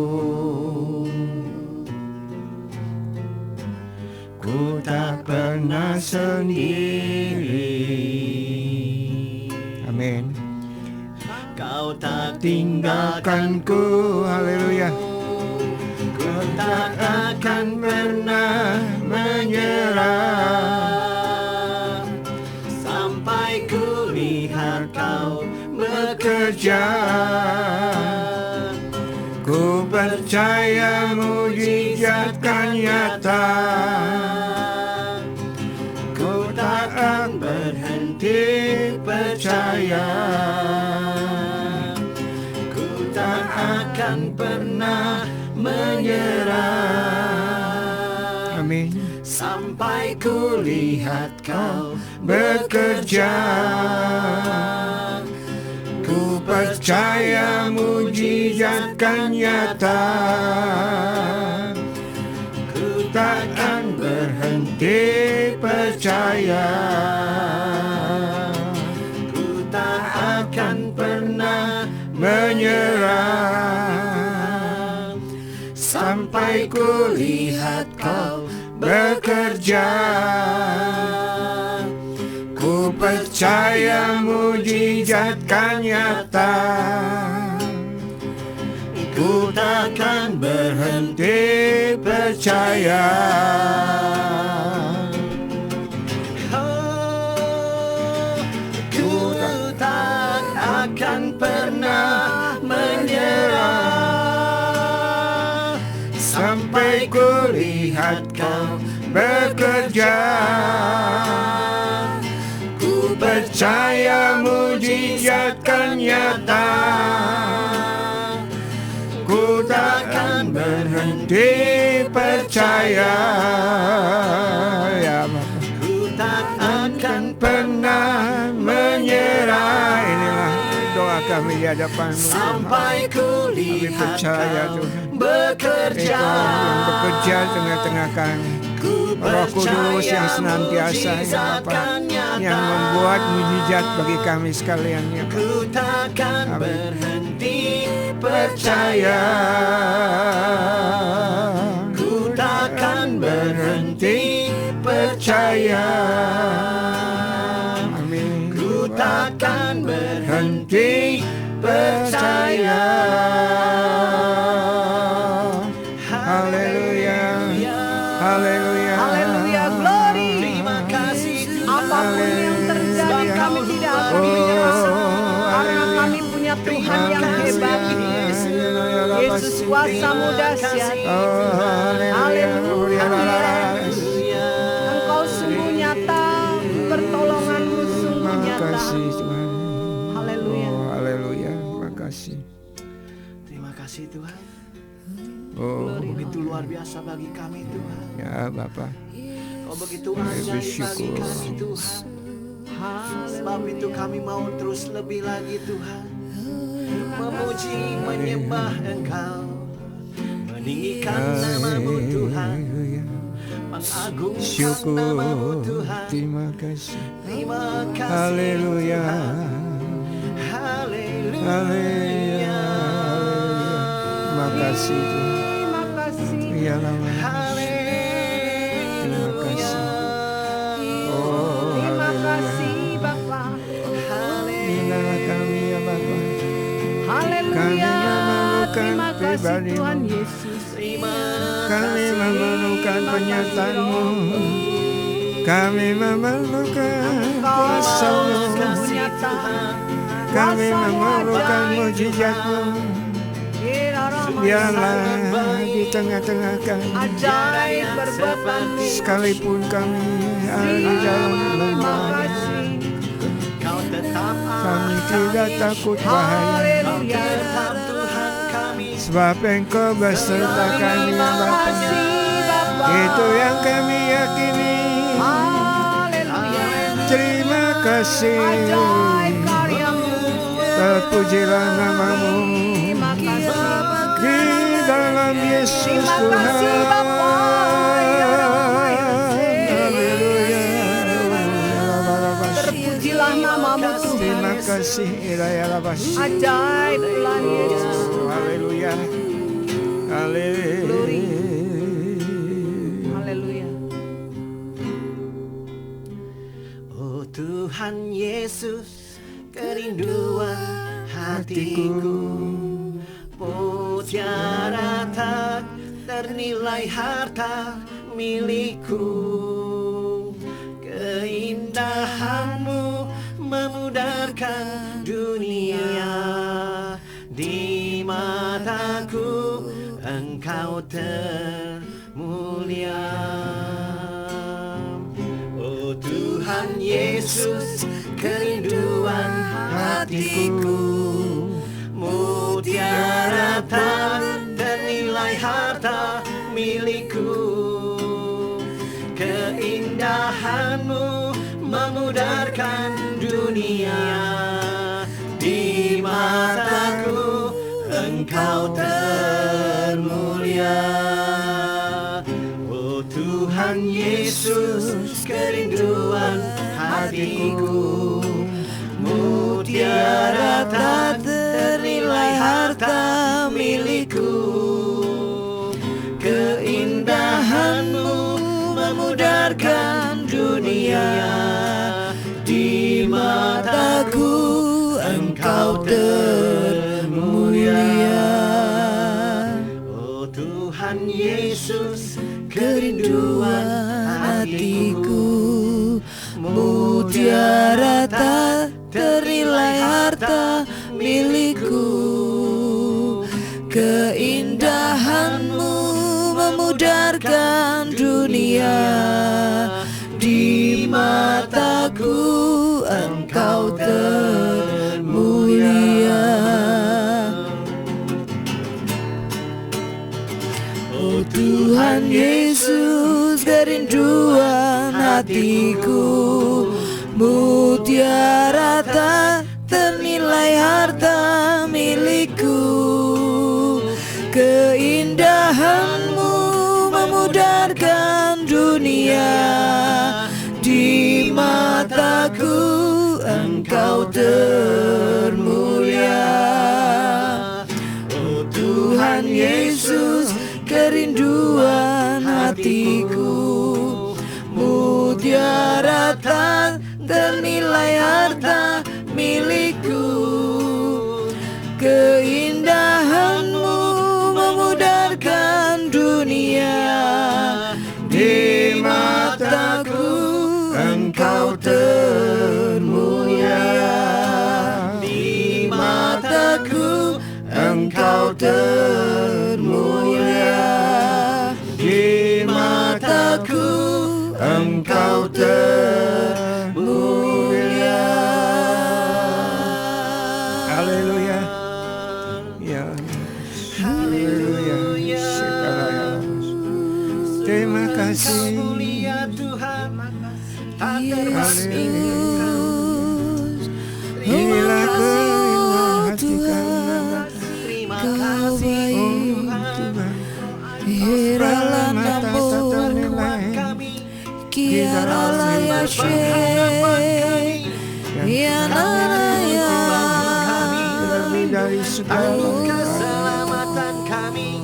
Ku tak pernah sendiri. Amin. Kau tak tinggalkanku. Haleluya. Ku tak akan pernah menyerah sampai ku lihat Kau bekerja. Ku percaya mujizat kan nyata. Ku takkan berhenti percaya. Ku tak akan pernah menyerah. Amin. Sampai ku lihat Kau Bekerja. Ku percaya mujizat kan nyata. Ku Takkan berhenti percaya. Ku tak akan pernah Menyerah sampai ku lihat Kau bekerja. Ku percaya mujizat kan nyata. Ku takkan berhenti percaya. Ku tak akan pernah menyerah Sampai kulihat kau bekerja. Ku percaya mujizat kan nyata. Ku takkan berhenti percaya. Ya Bapa, Ku tak akan pernah menyerah. Inilah doa kami di hadapan-Mu. sampai ku Kami lihat percaya kau Tuhan, bekerja. Engkau yang bekerja tengah-tengah kami. Ku Roh Kudus yang percaya senantiasa ya mujizat Bapa, kan nyata. yang membuat mujizat bagi kami sekalian ya Bapa. Ku takkan Amin. berhenti Percaya, Ku takkan berhenti percaya. Amin. Ku takkan berhenti percaya. Haleluya. Haleluya. Haleluya, glory. Terima kasih Tuhan. Apapun yang terjadi kami tidak akan menyerah, karena kami punya Tuhan yang hebat. Yesus kuasa-Mu dahsyat. Haleluya. Engkau sungguh nyata, pertolongan-Mu sungguh nyata. Makasih Tuhan. Haleluya. Oh, haleluya. Makasih. Terima kasih Tuhan. Oh, Begitu luar biasa bagi kami Tuhan. ya Bapa. Kau begitu ajaib bagi bersyukur. kami Tuhan. Sebab itu kami mau terus lebih lagi Tuhan, memuji, menyembah Engkau, meninggikan nama-Mu Tuhan, mengagungkan Syukur. nama-Mu Tuhan. Terima kasih. Terima kasih Haleluya. Tuhan. Haleluya. Haleluya. Terima kasih Tuhan. Terima kasih. Ya Lama. Haleluya. Oh, Terima haleluya. kasih Bapa. Inilah kami ya Bapa. Haleluya. memerlukan Terima kasih pribadi-Mu. Tuhan Yesus. Kami memerlukan penyertaan-Mu. Kami memerlukan kuasa-Mu. Nyata. Kami memerlukan mujizat-Mu. Biarlah di tengah-tengah kami, Ajaib berbuatan. sekalipun kami ada di dalam Terima lembah, kasih. Kau tetap kami tidak takut bahaya, Haleluya. tetap Tuhan kami. sebab Engkau beserta kami ya Terima Bapa. kasih Bapa. Itu yang kami yakini. Haleluya. Terima kasih. Ajaib karya-Mu. Terpujilah nama-Mu Terima kasih. di dalam Yesus Terima Tuhan. kasih Bapa. Haleluya. Terpujilah nama-Mu Terima Tuhan. kasih Ilahya Labas. Ajaib Tuhan Yesus. Oh, haleluya. Glory. Haleluya. Haleluya. Oh Tuhan Yesus, kerinduan hatiku, mutiara tak ternilai harta milikku. Keindahan-Mu memudarkan dunia, di mataku Engkau termulia. Oh Tuhan Yesus, kerinduan hatiku, mutiara tak ternilai harta milikku. Keindahan-Mu memudarkan dunia, di mataku Engkau termulia. Oh Tuhan Yesus, kerinduan hatiku, mutiara tak ternilai harta milikku. Keindahan-Mu memudarkan dunia, di mataku Engkau termulia. Oh Tuhan Yesus, kerinduan hatiku, mutiara tak ternilai harta milikku. Keindahan-Mu memudarkan memudarkan dunia. Di mataku Engkau termulia. Oh Tuhan Yesus, kerinduan hatiku, mutiara tak ternilai harta milikku. Keindahan-Mu memudarkan dunia. Di mataku Engkau termulia. Oh Tuhan Yesus, kerinduan hatiku, mutiara tak ternilai harta milikku. Keindahan-Mu memudarkan dunia. Di mataku Engkau termulia. Di mataku Engkau termulia. Di mataku Engkau termulia. Haleluya. Ya. Haleluya. Terima kasih. Mulia Tuhan, tak Yesus, Inilah kerinduan hati terima Kau kasih baik, Tuhan. Hiralah nampung, Kiaralah Yashe, Yanaraya, Lebih dari segala keselamatan kami.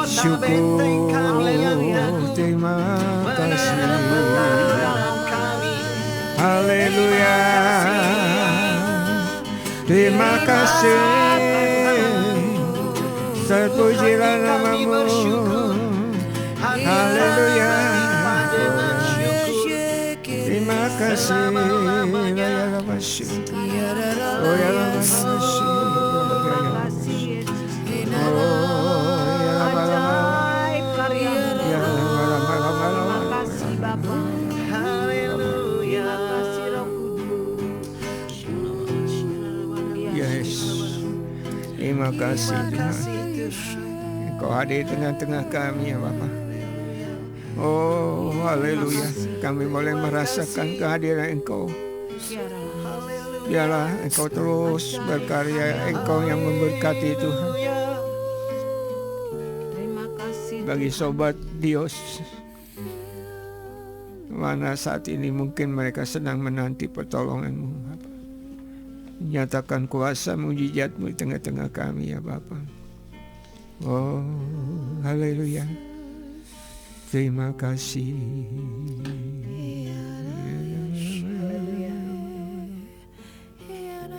syukur. Terima kasih. Haleluya. Terima kasih. Terpujilah nama-Mu. Haleluya. Terima kasih. Oh ya Ajaib karya-Mu. Terima kasih Bapa. Haleluya. Terima kasih Roh Kudus. Yes. Terima kasih Terima Tuhan. kasih Tuhan. Engkau hadir tengah-tengah kami ya Bapa. Oh haleluya. Kami boleh merasakan kehadiran Engkau. Biarlah Engkau terus berkarya. Engkau yang memberkati Tuhan. Terima kasih. Bagi sobat Dios, mana saat ini mungkin mereka sedang menanti pertolongan-Mu Bapa. Nyatakan kuasa mujizat-Mu di tengah-tengah kami ya Bapa. Oh haleluya. Terima kasih.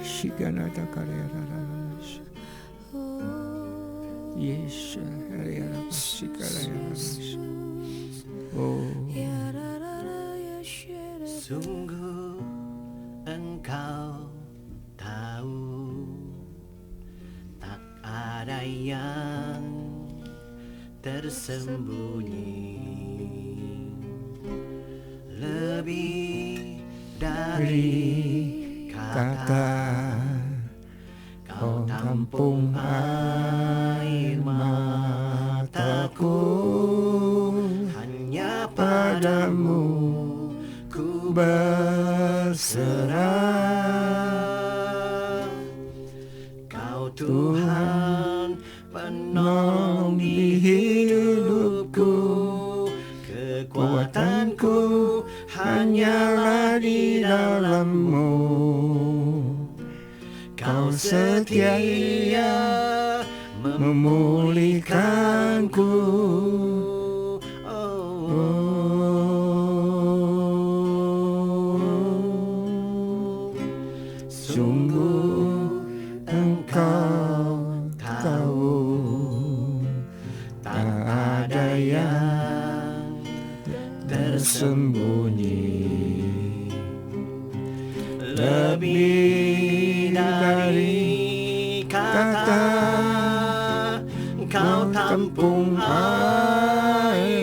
Shiganata karya raramas. Yes, karya raramas. Oh, Sungguh Engkau tahu, tak ada yang tersembunyi, lebih dari kata Kau tampung air mataku, hanya padamu ku berserah. Kau Tuhan penolong di hidupku, kekuatanku hanyalah di dalam-Mu. Kau setia memulihkanku. Sungguh Engkau tahu, tak ada yang tersembunyi, lebih dari kata Kau tampung air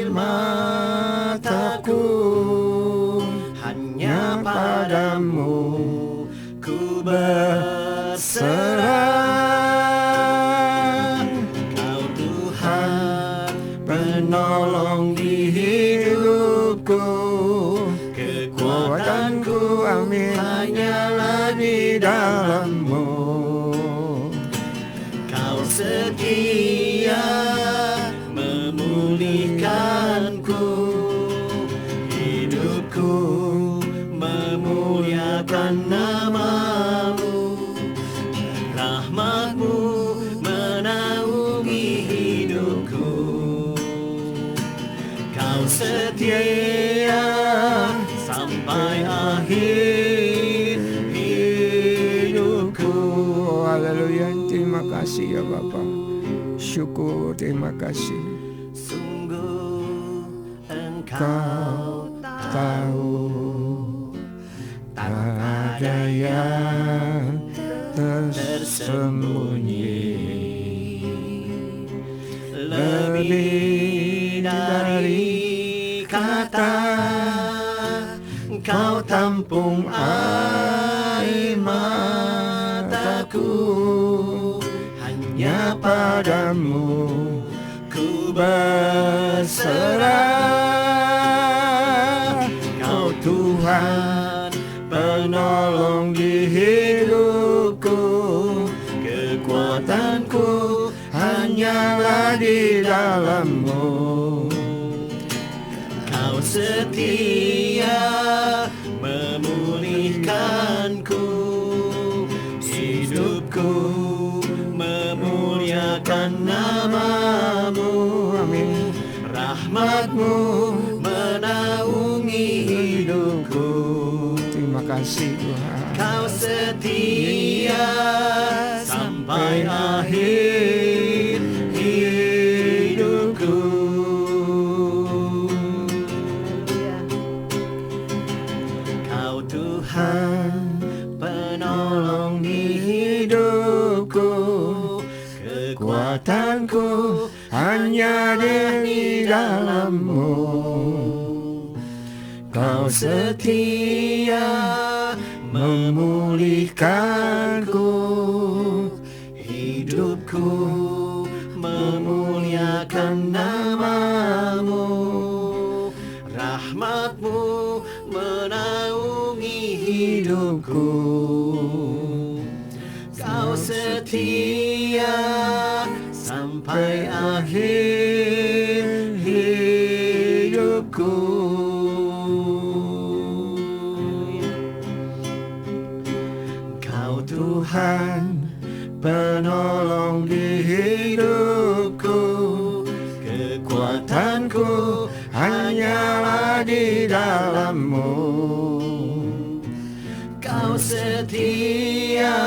penolong di hidupku, kekuatanku, amin, hanyalah di dalam-Mu. Kau setia memulihkanku, hidupku memuliakan nama-Mu. Rahmat-Mu menaungi hidupku. Kau setia sampai akhir hidupku. Haleluya, terima kasih ya Bapa. Syukur, terima kasih. Sungguh Kau Engkau tahu tak ada yang tersembunyi, lebih dari kata. Kau tampung air mataku, hanya padamu ku berserah. Kau Tuhan penolong di hidupku, kekuatanku hanyalah di dalam-Mu. Kau setia memulihkanku, hidupku memuliakan nama-Mu. amin. Rahmat-Mu menaungi hidupku. Terima kasih Tuhan. Kau setia sampai akhir hidupku. Kau Tuhan penolong di hidupku, kekuatanku Hanya di dalam-Mu. Kau setia memulihkanku, hidupku memuliakan nama-Mu. Rahmat-Mu menaungi hidupku. Kau setia sampai akhir hidupku. Kau Tuhan penolong di hidupku, kekuatanku hanyalah di dalam-Mu. Kau setia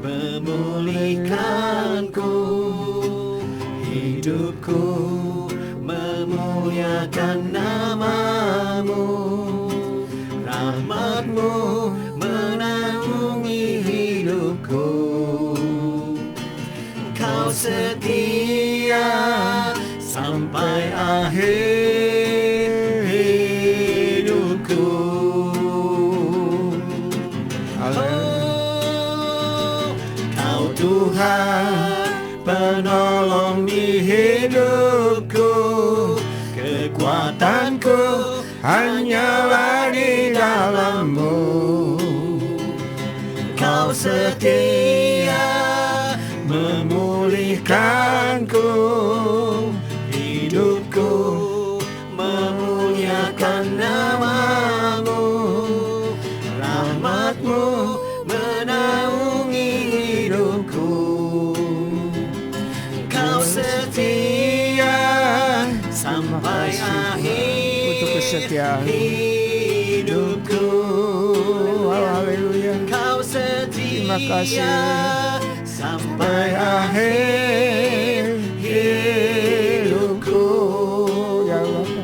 memulihkanku, hidupku memuliakan nama-Mu. Rahmat-Mu menaungi hidupku. Kau setia sampai akhir hidupku. Oh, Kau Tuhan penolong di hidupku, kekuatanku hanyalah di dalam-Mu. Kau setia memulihkanku, hidupku memuliakan nama-Mu. Rahmat-Mu menaungi hidupku. Kau setia sampai akhir Untuk kesetiaan hidupku. Haleluya. Kau setia Terima kasih sampai akhir hidupku. ya Bapa.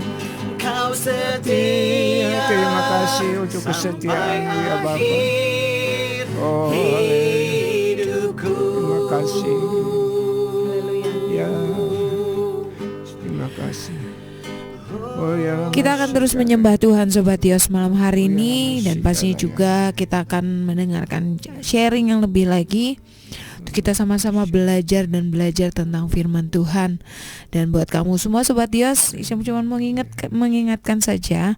Kau setia. Terima kasih untuk kesetiaan-Mu ya Bapa. Oh, hidupku. terima kasih. Ya, terima kasih. Oh ya. Kita akan terus menyembah Tuhan Sobat Yos malam hari ini, dan pastinya juga kita akan mendengarkan sharing yang lebih lagi kita sama-sama belajar dan belajar tentang firman Tuhan. Dan buat kamu semua Sobat Dios, saya cuma mengingatkan saja,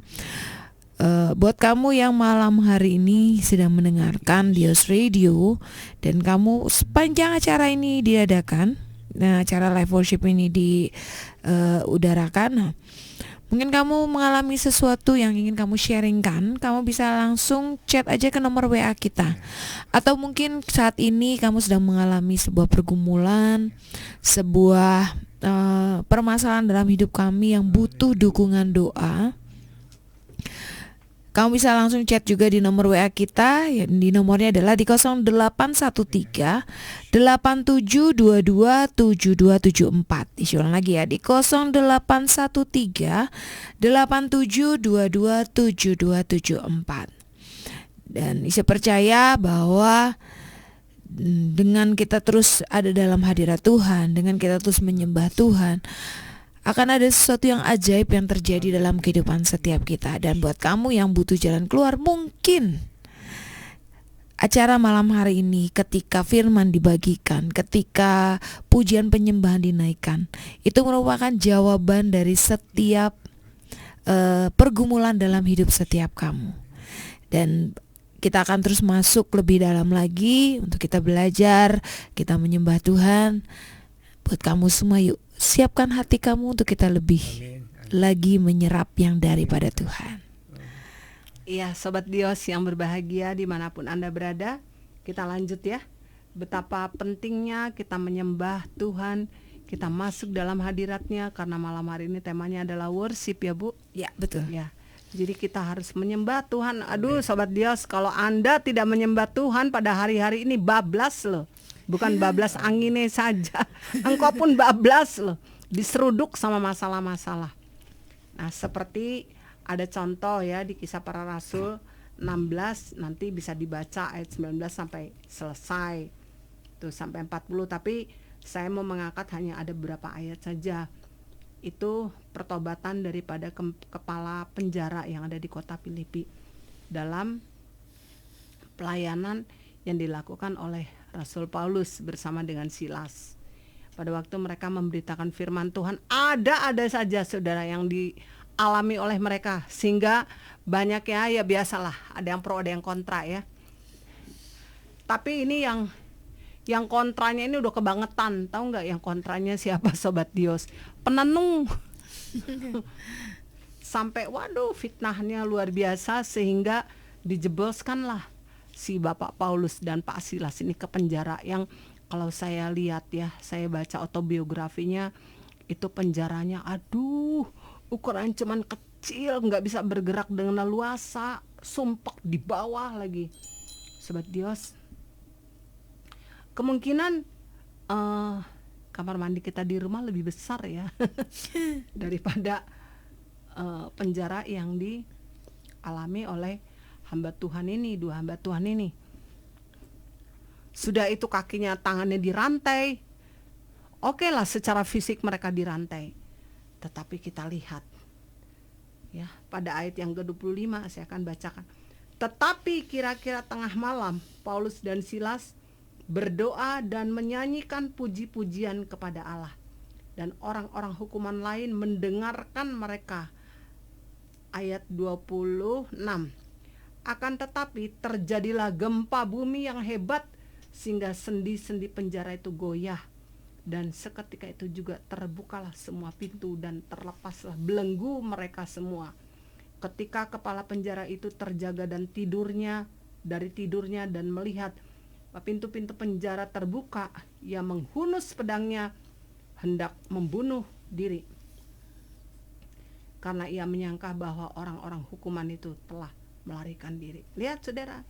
buat kamu yang malam hari ini sedang mendengarkan Dios Radio dan kamu sepanjang acara ini diadakan, acara live worship ini diudarakan, mungkin kamu mengalami sesuatu yang ingin kamu sharingkan, kamu bisa langsung chat aja ke nomor WA kita. Atau mungkin saat ini kamu sedang mengalami sebuah pergumulan, sebuah permasalahan dalam hidup kami yang butuh dukungan doa. Kamu bisa langsung chat juga di nomor WA kita, di nomornya adalah di 0813 8722 7274. Diulang lagi ya, di 0813 8722 7274. Dan saya percaya bahwa dengan kita terus ada dalam hadirat Tuhan, dengan kita terus menyembah Tuhan, akan ada sesuatu yang ajaib yang terjadi dalam kehidupan setiap kita. Dan buat kamu yang butuh jalan keluar, mungkin acara malam hari ini ketika firman dibagikan, ketika pujian penyembahan dinaikkan, itu merupakan jawaban dari setiap pergumulan dalam hidup setiap kamu. Dan kita akan terus masuk lebih dalam lagi untuk kita belajar, kita menyembah Tuhan. Buat kamu semua, yuk siapkan hati kamu untuk kita lebih lagi menyerap yang daripada Tuhan. Iya, Sobat Dios yang berbahagia dimanapun Anda berada, kita lanjut ya. Betapa pentingnya kita menyembah Tuhan, kita masuk dalam hadiratnya, karena malam hari ini temanya adalah worship ya Bu. Ya, betul. Ya, jadi kita harus menyembah Tuhan. Aduh Sobat Dios, kalau Anda tidak menyembah Tuhan pada hari-hari ini, bablas loh. Bukan bablas anginnya saja, engkau pun bablas loh, diseruduk sama masalah-masalah. Nah, seperti ada contoh ya di Kisah Para Rasul 16, nanti bisa dibaca ayat 19 sampai selesai tuh sampai 40, tapi saya mau mengangkat hanya ada beberapa ayat saja. Itu pertobatan daripada kepala penjara yang ada di kota Filipi dalam pelayanan yang dilakukan oleh Rasul Paulus bersama dengan Silas. Pada waktu mereka memberitakan firman Tuhan, ada saja saudara yang dialami oleh mereka, sehingga banyak ya biasalah, ada yang pro ada yang kontra ya. Tapi ini yang kontranya ini udah kebangetan. Tahu nggak yang kontranya siapa Sobat Dios? Penenung. Sampai waduh fitnahnya luar biasa, sehingga dijebloskanlah si Bapak Paulus dan Pak Silas ini ke penjara, yang kalau saya lihat ya, saya baca autobiografinya, itu penjaranya aduh ukuran cuman kecil, nggak bisa bergerak dengan leluasa, sumpek di bawah lagi. Sobat Dios, kemungkinan kamar mandi kita di rumah lebih besar ya daripada penjara yang dialami oleh hamba Tuhan ini, dua hamba Tuhan ini. Sudah itu kakinya, tangannya dirantai. Oke lah, secara fisik mereka dirantai. Tetapi kita lihat ya, pada ayat yang ke-25 saya akan bacakan. Tetapi kira-kira tengah malam, Paulus dan Silas berdoa dan menyanyikan puji-pujian kepada Allah. Dan orang-orang hukuman lain mendengarkan mereka. Ayat 26. Akan tetapi terjadilah gempa bumi yang hebat, sehingga sendi-sendi penjara itu goyah, dan seketika itu juga terbukalah semua pintu dan terlepaslah belenggu mereka semua. Ketika kepala penjara itu terjaga dan tidurnya dan melihat pintu-pintu penjara terbuka, ia menghunus pedangnya hendak membunuh diri, karena ia menyangka bahwa orang-orang hukuman itu telah melarikan diri. Lihat saudara,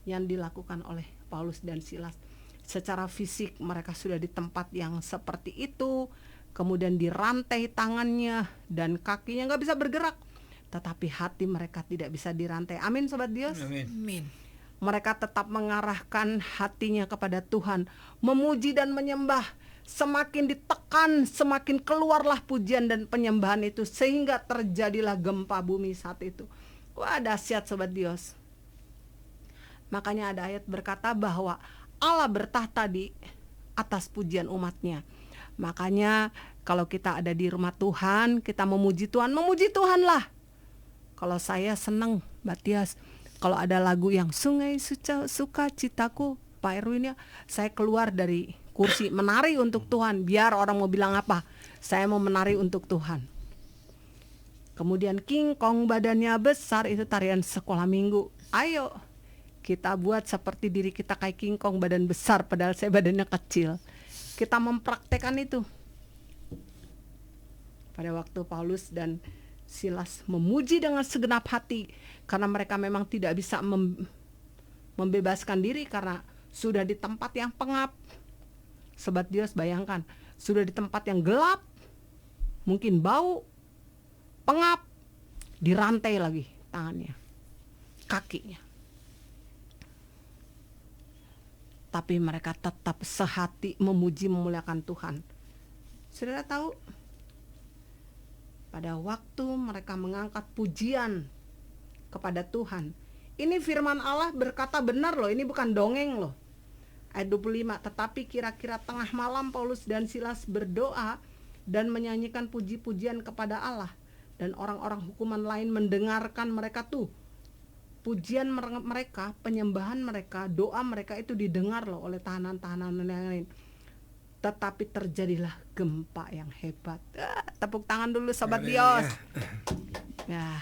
yang dilakukan oleh Paulus dan Silas. Secara fisik mereka sudah di tempat yang seperti itu, kemudian dirantai tangannya dan kakinya, gak bisa bergerak. Tetapi hati mereka tidak bisa dirantai. Amin Sobat Dios. Amin. Mereka tetap mengarahkan hatinya kepada Tuhan, memuji dan menyembah. Semakin ditekan, semakin keluarlah pujian dan penyembahan itu, sehingga terjadilah gempa bumi saat itu. Wah, dahsyat Sobat Dios. Makanya ada ayat berkata bahwa Allah bertahta di atas pujian umatnya. Makanya kalau kita ada di rumah Tuhan, kita memuji Tuhanlah. Kalau saya senang, Mbak Tias, kalau ada lagu yang Sungai Suka Citaku, Pak Erwin ya, saya keluar dari kursi menari untuk Tuhan. Biar orang mau bilang apa, saya mau menari untuk Tuhan. Kemudian King Kong badannya besar, itu tarian sekolah minggu. Ayo kita buat seperti diri kita kayak King Kong badan besar, padahal saya badannya kecil. Kita mempraktekkan itu. Pada waktu Paulus dan Silas memuji dengan segenap hati, karena mereka memang tidak bisa membebaskan diri karena sudah di tempat yang pengap. Sobat Dios, bayangkan, sudah di tempat yang gelap, mungkin bau, pengap, dirantai lagi tangannya, kakinya. Tapi mereka tetap sehati memuji memuliakan Tuhan. Saudara tahu, pada waktu mereka mengangkat pujian kepada Tuhan, ini firman Allah berkata benar loh, ini bukan dongeng loh. Ayat 25, tetapi kira-kira tengah malam Paulus dan Silas berdoa dan menyanyikan puji-pujian kepada Allah, dan orang-orang hukuman lain mendengarkan mereka tuh. Pujian mereka, penyembahan mereka, doa mereka itu didengar loh oleh tahanan-tahanan yang lain. Tetapi terjadilah gempa yang hebat. Tepuk tangan dulu Sobat Dios. Ya,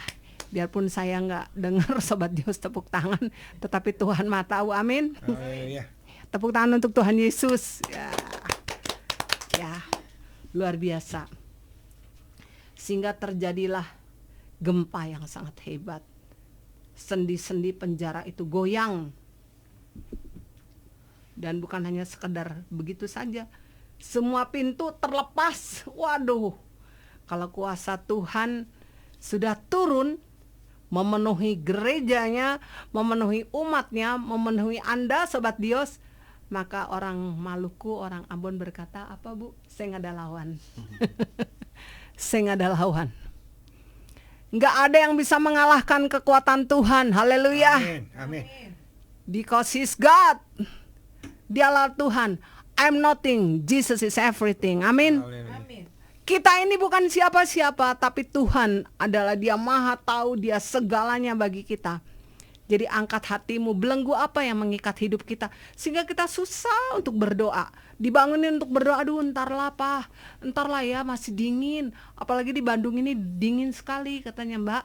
biarpun saya nggak dengar Sobat Dios tepuk tangan, tetapi Tuhan mah tahu, amin. Tepuk tangan untuk Tuhan Yesus. Ya, luar biasa. Sehingga terjadilah gempa yang sangat hebat. Sendi-sendi penjara itu goyang. Dan bukan hanya sekedar begitu saja, semua pintu terlepas. Waduh, kalau kuasa Tuhan sudah turun, memenuhi gerejanya, memenuhi umatnya, memenuhi Anda Sobat Dios, maka orang Maluku, orang Ambon berkata, apa Bu? Saya nggak ada lawan. Saya nggak ada lawan. Nggak ada yang bisa mengalahkan kekuatan Tuhan. Haleluya. Amin. Because He's God. Dialah Tuhan. I'm nothing, Jesus is everything. Amin. Kita ini bukan siapa-siapa, tapi Tuhan adalah Dia Maha Tahu, Dia segalanya bagi kita. Jadi angkat hatimu, belenggu apa yang mengikat hidup kita sehingga kita susah untuk berdoa. Dibangunin untuk berdoa, aduh entarlah ya, masih dingin. Apalagi di Bandung ini dingin sekali katanya Mbak.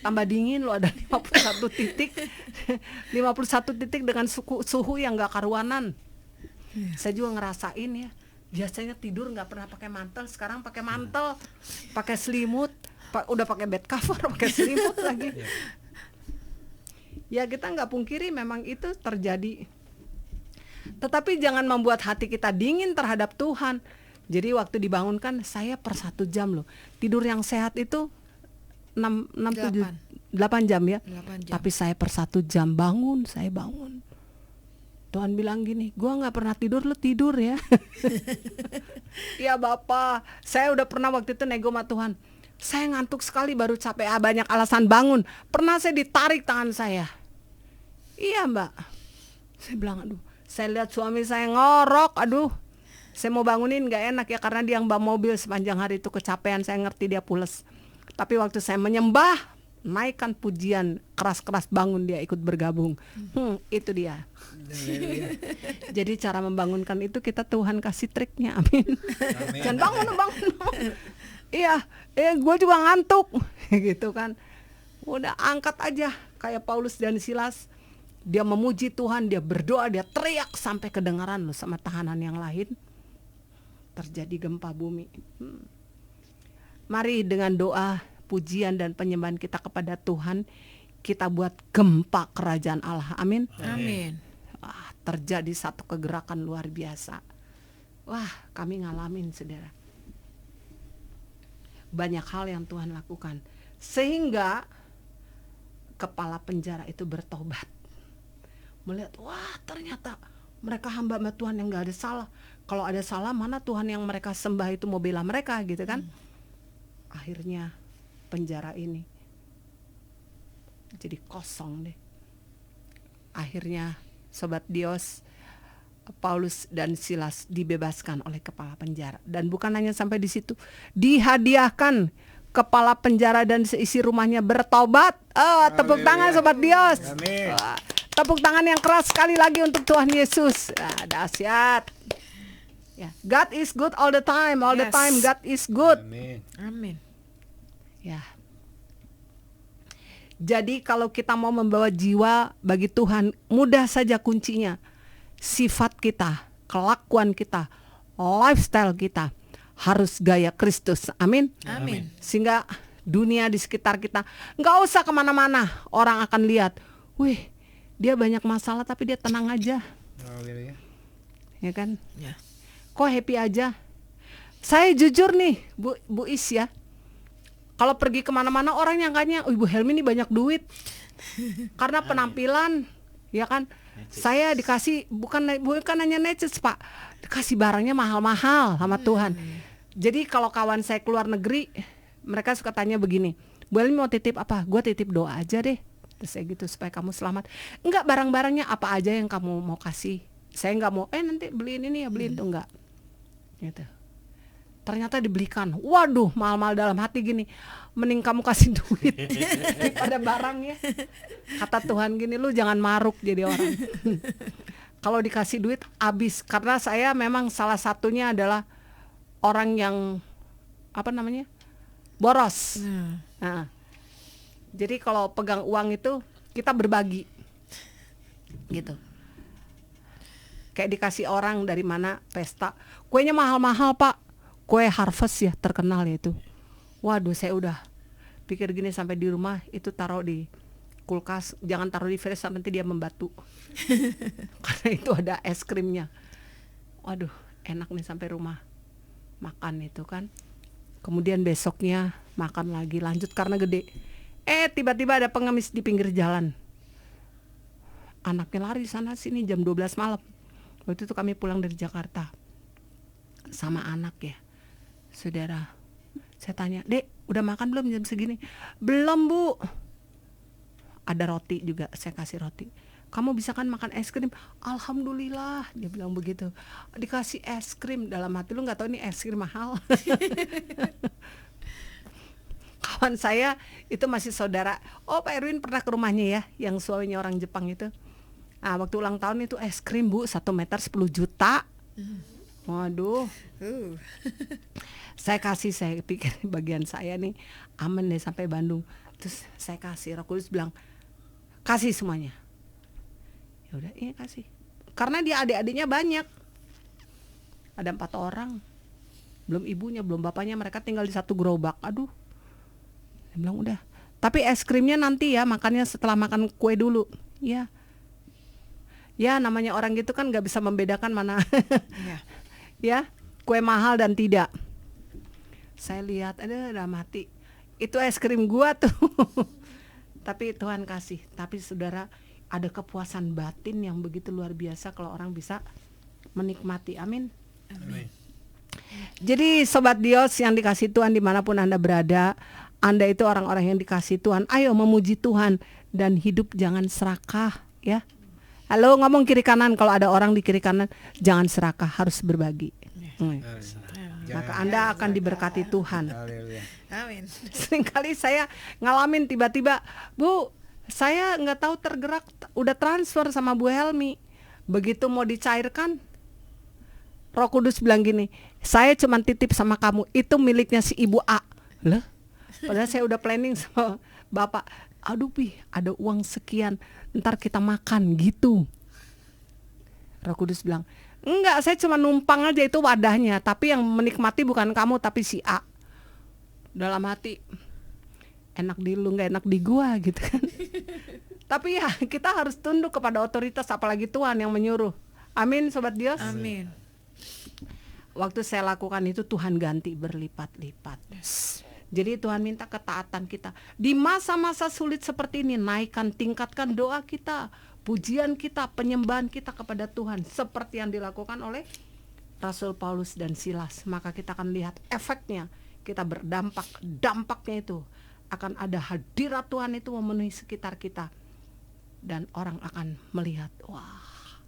Tambah dingin loh, ada 51 titik 51 titik dengan suhu yang gak karuanan. Saya juga ngerasain ya. Biasanya tidur gak pernah pakai mantel, sekarang pakai mantel, pakai selimut, udah pakai bed cover, pakai selimut lagi. Ya kita nggak pungkiri memang itu terjadi. Tetapi jangan membuat hati kita dingin terhadap Tuhan. Jadi waktu dibangunkan, saya per 1 jam loh. Tidur yang sehat itu 8 jam ya. 8 jam. Tapi saya per 1 jam bangun, saya bangun. Tuhan bilang gini, gua nggak pernah tidur, lu tidur ya. Ya Bapak, saya udah pernah waktu itu nego sama Tuhan. Saya ngantuk sekali, baru capek, banyak alasan bangun. Pernah saya ditarik tangan saya. Iya Mbak. Saya bilang aduh, saya lihat suami saya ngorok, aduh. Saya mau bangunin gak enak ya, karena dia yang bawa mobil sepanjang hari itu kecapean, saya ngerti dia pules. Tapi waktu saya menyembah, naikkan pujian, keras-keras bangun dia ikut bergabung. Itu dia. Jadi cara membangunkan itu kita Tuhan kasih triknya, amin. Jangan bangun. Iya, gue juga ngantuk, gitu kan. Udah angkat aja, kayak Paulus dan Silas. Dia memuji Tuhan, dia berdoa, dia teriak sampai kedengaran loh sama tahanan yang lain. Terjadi gempa bumi. Mari dengan doa, pujian dan penyembahan kita kepada Tuhan, kita buat gempa kerajaan Allah. Amin. Amin. Wah, terjadi satu kegerakan luar biasa. Wah, kami ngalamin saudara. Banyak hal yang Tuhan lakukan sehingga kepala penjara itu bertobat, melihat wah ternyata mereka hamba Tuhan yang gak ada salah. Kalau ada salah, mana Tuhan yang mereka sembah itu mau bela mereka gitu kan. Akhirnya penjara ini jadi kosong deh. Akhirnya Sobat Dios, Paulus dan Silas dibebaskan oleh kepala penjara. Dan bukan hanya sampai di situ, dihadiahkan kepala penjara dan seisi rumahnya bertobat. Tepuk tangan sobat Dios. Amin. Tepuk tangan yang keras sekali lagi untuk Tuhan Yesus. Dahsyat. Ya, God is good all the time. All the Yes. time God is good. Amin. Amin. Ya. Jadi kalau kita mau membawa jiwa bagi Tuhan, mudah saja kuncinya. Sifat kita, kelakuan kita, lifestyle kita harus gaya Kristus. Amin. Amin. Sehingga dunia di sekitar kita nggak usah kemana-mana, orang akan lihat, wih, dia banyak masalah tapi dia tenang aja, Haleluya. ya kan? Ya. Kok happy aja? Saya jujur nih, Bu Is ya. Kalau pergi kemana-mana orang nyangkanya, Ibu Helmi ini banyak duit. Karena penampilan, ya kan? Saya dikasih bukan hanya neces Pak, dikasih barangnya mahal-mahal sama Tuhan. Jadi kalau kawan saya keluar negeri, mereka suka tanya begini, Bu Helmi mau titip apa? Gua titip doa aja deh. Terus saya gitu, supaya kamu selamat. Enggak, barang-barangnya apa aja yang kamu mau kasih. Saya enggak mau, nanti beliin ini ya, beliin tuh, enggak. Gitu. Ternyata dibelikan. Waduh, mahal-mahal dalam hati gini. Mending kamu kasih duit daripada barangnya. Kata Tuhan gini, lu jangan maruk jadi orang. Kalau dikasih duit habis. Karena saya memang salah satunya adalah orang yang boros. Nah, jadi kalau pegang uang itu kita berbagi, gitu. Kayak dikasih orang dari mana pesta, kuenya mahal-mahal Pak. Kue Harvest ya, terkenal ya itu. Waduh, saya udah pikir gini, sampai di rumah itu taruh di kulkas, jangan taruh di freezer nanti dia membatu. Karena itu ada es krimnya. Waduh, enak nih sampai rumah makan itu kan. Kemudian besoknya makan lagi, lanjut karena gede. Tiba-tiba ada pengemis di pinggir jalan. Anaknya lari sana sini jam 12 malam. Waktu itu kami pulang dari Jakarta sama anak ya. Saudara, saya tanya, Dek, udah makan belum jam segini? Belum Bu. Ada roti juga, saya kasih roti. Kamu bisa kan makan es krim? Alhamdulillah, dia bilang begitu. Dikasih es krim, dalam hati lu nggak tahu ini es krim mahal. Kawan saya itu masih saudara. Oh, Pak Erwin pernah ke rumahnya ya, yang suaminya orang Jepang itu. Nah, waktu ulang tahun itu es krim Bu, 1 meter 10 juta. Waduh. Saya pikir bagian saya nih aman deh sampai Bandung. Terus saya kasih, Roh Kudus bilang, kasih semuanya. Ya udah, iya kasih. Karena dia adik-adiknya banyak. Ada 4 orang. Belum ibunya, belum bapaknya, mereka tinggal di satu gerobak. Aduh. Saya bilang udah. Tapi es krimnya nanti ya, makannya setelah makan kue dulu. Ya. Ya, namanya orang gitu kan nggak bisa membedakan mana. Ya, kue mahal dan tidak. Saya lihat, udah mati. Itu es krim gua tuh. Tapi Tuhan kasih. Tapi saudara, ada kepuasan batin yang begitu luar biasa kalau orang bisa menikmati. Amin. Amin. Jadi sobat Dios yang dikasih Tuhan dimanapun Anda berada, Anda itu orang-orang yang dikasih Tuhan. Ayo memuji Tuhan dan hidup jangan serakah, ya. Halo, ngomong kiri kanan, kalau ada orang di kiri kanan, jangan serakah, harus berbagi. Maka Anda akan diberkati Tuhan. Haleluya. Amin. Seringkali saya ngalamin tiba-tiba, Bu, saya nggak tahu tergerak, udah transfer sama Bu Helmi. Begitu mau dicairkan, Roh Kudus bilang gini, saya cuma titip sama kamu, itu miliknya si Ibu A. Lah, padahal saya udah planning sama Bapak. Aduh Pi, ada uang sekian, ntar kita makan gitu. Roh Kudus bilang, enggak, saya cuma numpang aja, itu wadahnya, tapi yang menikmati bukan kamu tapi si A. Dalam hati, enak di lu gak enak di gua gitu kan. Tapi ya kita harus tunduk kepada otoritas, apalagi Tuhan yang menyuruh. Amin sobat Dios. Amin. Waktu saya lakukan itu Tuhan ganti berlipat-lipat. Jadi Tuhan minta ketaatan kita. Di masa-masa sulit seperti ini, naikkan, tingkatkan doa kita, pujian kita, penyembahan kita kepada Tuhan, seperti yang dilakukan oleh Rasul Paulus dan Silas. Maka kita akan lihat efeknya, kita berdampak. Dampaknya itu akan ada hadirat Tuhan itu memenuhi sekitar kita. Dan orang akan melihat, wah,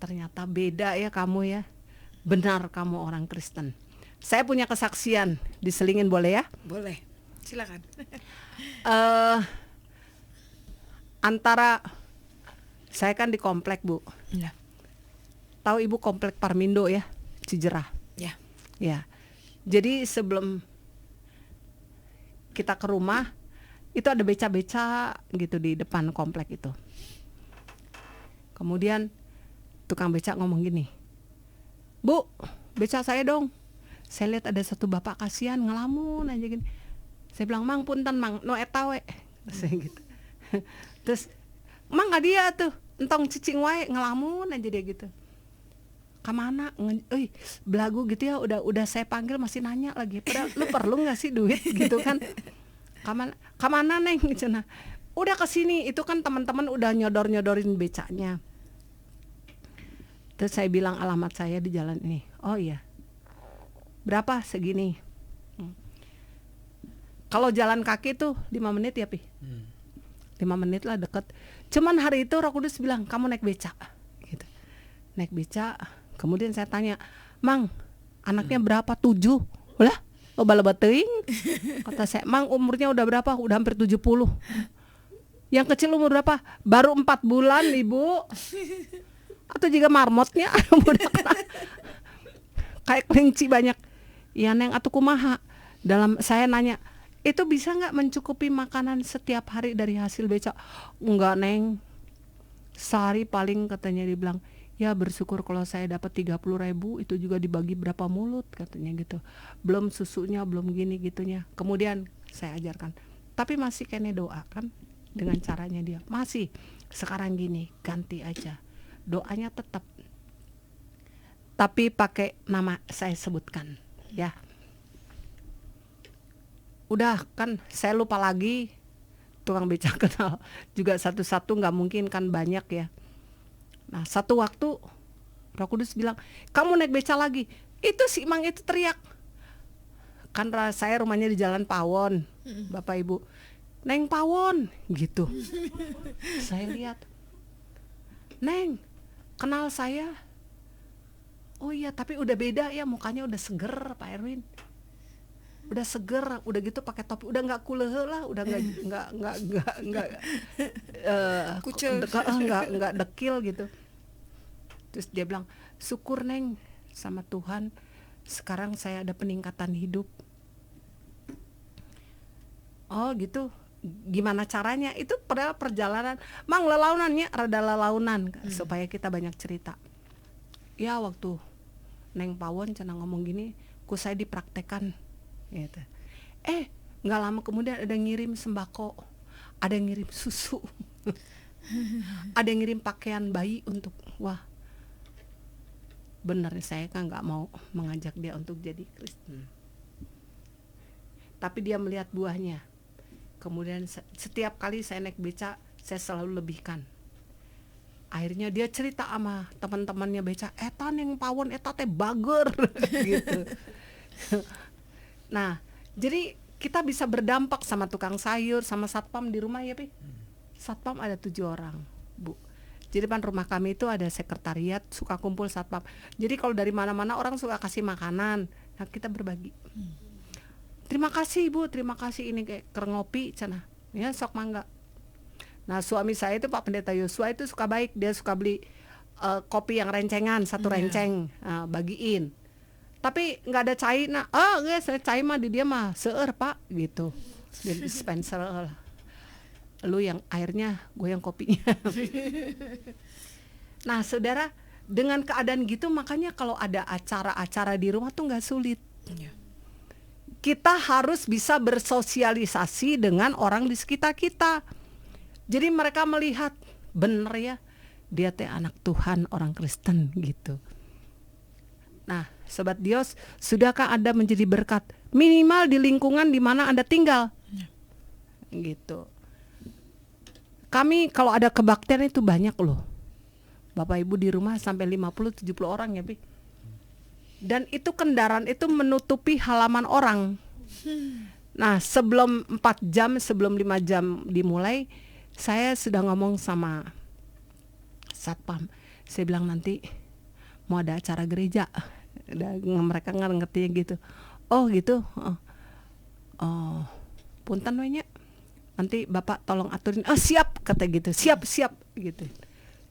ternyata beda ya kamu ya. Benar kamu orang Kristen. Saya punya kesaksian, diselingin boleh ya? Boleh, silakan. Antara saya kan di komplek Bu. Ya. Tahu Ibu komplek Parmindo ya, Cijerah. Ya. Ya. Jadi sebelum kita ke rumah itu ada beca-beca gitu di depan komplek itu. Kemudian tukang beca ngomong gini, "Bu, beca saya dong. Saya lihat ada satu bapak kasihan ngelamun aja gini." Saya bilang, "Mang punten Mang, no eta we." Saya gitu. Terus, "Mang gak dia tuh, entong cicing wae ngelamun aja dia gitu." Kamana, belagu gitu ya, udah saya panggil masih nanya lagi. Padahal lu perlu nggak sih duit gitu kan? Kamana neng gitu nah. Udah kesini, itu kan teman-teman udah nyodorin becanya. Terus saya bilang alamat saya di jalan ini. Oh iya. Berapa? Segini. Kalau jalan kaki tuh 5 menit ya Pi? 5 menit lah deket. Cuman hari itu Roh Kudus bilang, kamu naik beca gitu. Naik beca. Kemudian saya tanya, "Mang, anaknya berapa?" 7. Ulah, loba-loba teuing. Kata saya, "Mang, umurnya udah berapa?" Udah hampir 70. Yang kecil umur berapa? Baru 4 bulan, Ibu. Atau juga marmotnya kayak kelinci banyak. Ya neng atuh kumaha. Dalam saya nanya, "Itu bisa nggak mencukupi makanan setiap hari dari hasil beca?" "Enggak neng, sehari paling," katanya dia bilang, "ya bersyukur kalau saya dapat 30.000 itu juga dibagi berapa mulut," katanya gitu. Belum susunya, belum gini gitunya. Kemudian saya ajarkan, tapi masih kene doa kan dengan caranya dia. Masih sekarang gini, ganti aja. Doanya tetap. Tapi pakai nama saya sebutkan ya. Udah kan saya lupa lagi. Tukang beca kenal juga satu-satu, nggak mungkin kan banyak ya. Nah satu waktu Roh Kudus bilang, "Kamu naik beca lagi." Itu si Mang itu teriak. Kan saya rumahnya di Jalan Pawon, Bapak Ibu. "Neng Pawon," gitu. Saya lihat, "Neng, kenal saya?" "Oh iya, tapi udah beda ya, mukanya udah seger Pak Erwin. Udah seger, udah gitu pakai topi, udah nggak kulehe lah, udah nggak Kucel. nggak dekil gitu." Terus dia bilang, "Syukur Neng sama Tuhan, sekarang saya ada peningkatan hidup." Oh gitu. Gimana caranya? Itu padahal perjalanan, Mang lelaunannya rada lelaunan supaya kita banyak cerita. Ya waktu Neng Pawon cenah ngomong gini, ku saya dipraktekan gitu. Nggak lama kemudian ada yang ngirim sembako, ada yang ngirim susu, ada yang ngirim pakaian bayi untuk, wah bener saya kan nggak mau mengajak dia untuk jadi Kristen. Tapi dia melihat buahnya. Kemudian setiap kali saya naik beca, saya selalu lebihkan. Akhirnya dia cerita sama teman-temannya beca, "Eta Neng Pawon eta teh bager." gitu. Nah, jadi kita bisa berdampak sama tukang sayur, sama satpam di rumah ya Pi. Satpam ada 7 orang Bu. Jadi depan rumah kami itu ada sekretariat, suka kumpul satpam. Jadi kalau dari mana-mana orang suka kasih makanan, nah kita berbagi. "Terima kasih Ibu, terima kasih ini kayak ngopi cenah." Ya sok mangga. Nah suami saya itu Pak Pendeta Yosua itu suka baik, dia suka beli kopi yang rencengan, 1 renceng, bagiin. Tapi nggak ada cai, nah guys saya cai mah di dia mah seueur Pak gitu. Di dispenser lah. Lu yang airnya, gue yang kopinya. Nah saudara, dengan keadaan gitu makanya kalau ada acara-acara di rumah tuh nggak sulit. Kita harus bisa bersosialisasi dengan orang di sekitar kita. Jadi mereka melihat, bener ya, dia teh anak Tuhan, orang Kristen gitu. Nah, Sobat Dios, sudahkah Anda menjadi berkat? Minimal di lingkungan di mana Anda tinggal. Gitu. Kami kalau ada kebaktian itu banyak loh. Bapak Ibu di rumah sampai 50-70 orang ya, Pi. Dan itu kendaraan itu menutupi halaman orang. Nah, sebelum 4 jam, sebelum 5 jam dimulai, saya sudah ngomong sama satpam, Saya bilang nanti mau ada acara gereja. Mereka nggak ngerti gitu. Oh gitu. Oh, punten we nya. Nanti Bapak tolong aturin. Oh siap kata gitu. Siap gitu.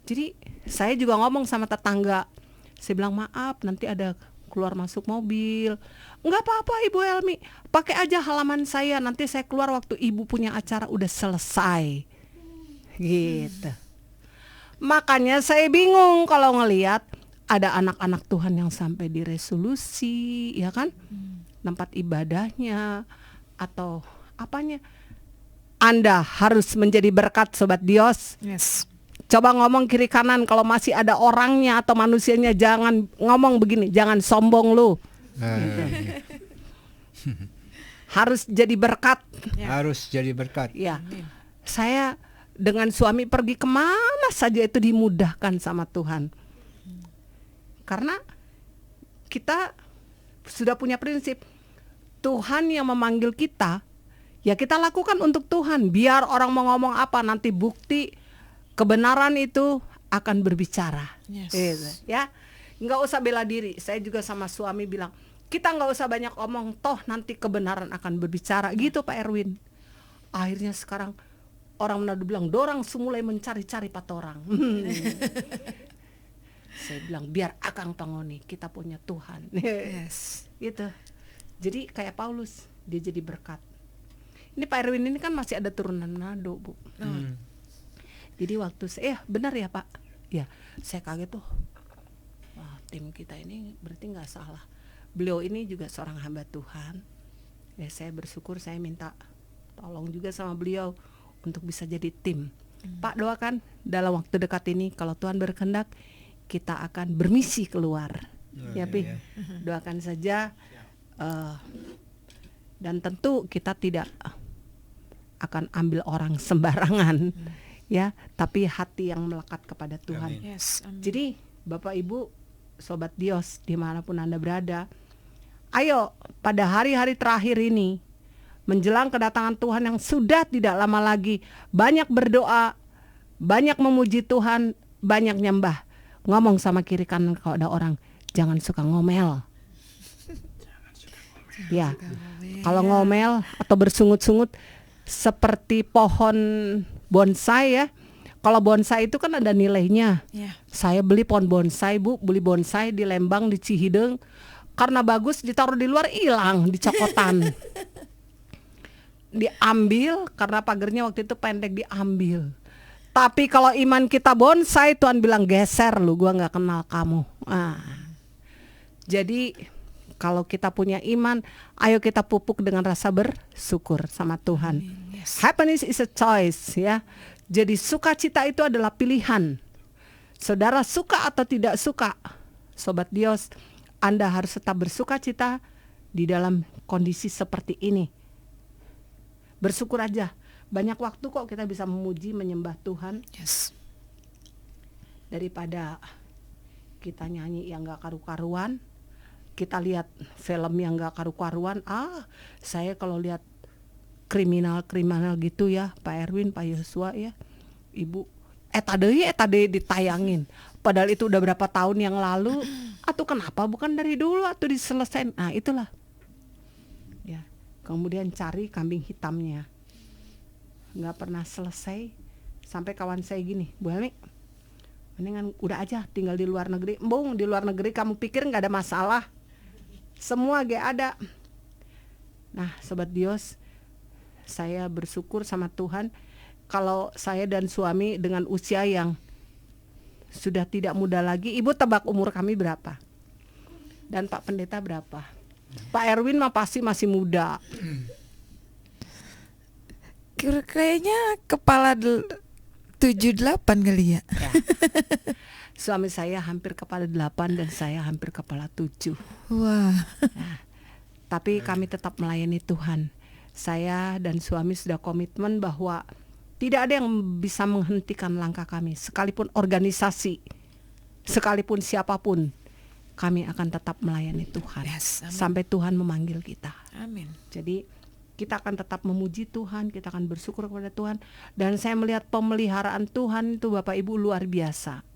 Jadi saya juga ngomong sama tetangga. Saya bilang maaf nanti ada keluar masuk mobil. Enggak apa-apa Ibu Helmi, pakai aja halaman saya, nanti saya keluar waktu Ibu punya acara udah selesai. Gitu. Makanya saya bingung kalau ngelihat ada anak-anak Tuhan yang sampai di resolusi, ya kan? Tempat ibadahnya atau apanya. Anda harus menjadi berkat Sobat Dios. Yes. Coba ngomong kiri kanan, kalau masih ada orangnya atau manusianya jangan ngomong begini, jangan sombong lu. Harus jadi berkat. Harus jadi berkat. Ya. Saya dengan suami pergi kemana saja itu dimudahkan sama Tuhan. Karena kita sudah punya prinsip, Tuhan yang memanggil kita, ya kita lakukan untuk Tuhan. Biar orang mau ngomong apa, nanti bukti kebenaran itu akan berbicara. Yes. Gitu, ya. Nggak usah bela diri. Saya juga sama suami bilang, kita nggak usah banyak omong, toh nanti kebenaran akan berbicara. Gitu Pak Erwin. Akhirnya sekarang orang Manado bilang, dorang semulai mencari-cari patorang. Saya bilang, biar akang pangoni, kita punya Tuhan. Yes. Gitu. Jadi kayak Paulus, dia jadi berkat. Ini Pak Erwin ini kan masih ada turunan Manado, Bu. Jadi waktu saya, benar ya Pak? Ya, saya kaget tuh. Wah, tim kita ini berarti nggak salah. Beliau ini juga seorang hamba Tuhan. Ya, saya bersyukur, saya minta tolong juga sama beliau untuk bisa jadi tim. Pak doakan dalam waktu dekat ini kalau Tuhan berkehendak kita akan bermisi keluar. Ya Pi, doakan saja. Dan tentu kita tidak akan ambil orang sembarangan. Ya, tapi hati yang melekat kepada Tuhan. Yes. Jadi Bapak Ibu, Sobat Dios dimanapun Anda berada, ayo pada hari-hari terakhir ini menjelang kedatangan Tuhan yang sudah tidak lama lagi, banyak berdoa, banyak memuji Tuhan, banyak nyembah. Ngomong sama kiri kanan kalau ada orang, jangan suka ngomel. Ya, kalau ngomel atau bersungut-sungut seperti pohon bonsai ya. Kalau bonsai itu kan ada nilainya. Yeah. Saya beli pohon bonsai, Bu, beli bonsai di Lembang, di Cihideng. Karena bagus ditaruh di luar, hilang, dicokotan. Diambil karena pagernya waktu itu pendek, diambil. Tapi kalau iman kita bonsai, Tuhan bilang geser lu, gua nggak kenal kamu. Jadi kalau kita punya iman, ayo kita pupuk dengan rasa bersyukur sama Tuhan. Yes. Happiness is a choice, ya. Jadi sukacita itu adalah pilihan. Saudara suka atau tidak suka, Sobat Dios, Anda harus tetap bersukacita di dalam kondisi seperti ini. Bersyukur aja. Banyak waktu kok kita bisa memuji, menyembah Tuhan. Yes. Daripada kita nyanyi yang gak karu-karuan, kita lihat film yang gak karu-karuan. Saya kalau lihat kriminal gitu ya, Pak Erwin, Pak Yosua ya, Ibu, tadi ditayangin. Padahal itu udah berapa tahun yang lalu. Atau kenapa bukan dari dulu atau diselesain. Nah itulah ya. Kemudian cari kambing hitamnya, nggak pernah selesai. Sampai kawan saya gini, Bu Helmi, mendingan udah aja tinggal di luar negeri. Embung, di luar negeri kamu pikir nggak ada masalah, semua gak ada. Nah Sobat Dios, saya bersyukur sama Tuhan kalau saya dan suami dengan usia yang sudah tidak muda lagi. Ibu tebak umur kami berapa? Dan Pak Pendeta berapa? Pak Erwin mah pasti masih muda. Kayaknya kepala 78 kali ya. Suami saya hampir kepala 8 dan saya hampir kepala 7. Wah. Tapi kami tetap melayani Tuhan. Saya dan suami sudah komitmen bahwa tidak ada yang bisa menghentikan langkah kami. Sekalipun organisasi, sekalipun siapapun, kami akan tetap melayani Tuhan. Yes, amin. Sampai Tuhan memanggil kita. Amin. Jadi kita akan tetap memuji Tuhan, kita akan bersyukur kepada Tuhan. Dan saya melihat pemeliharaan Tuhan itu Bapak Ibu luar biasa.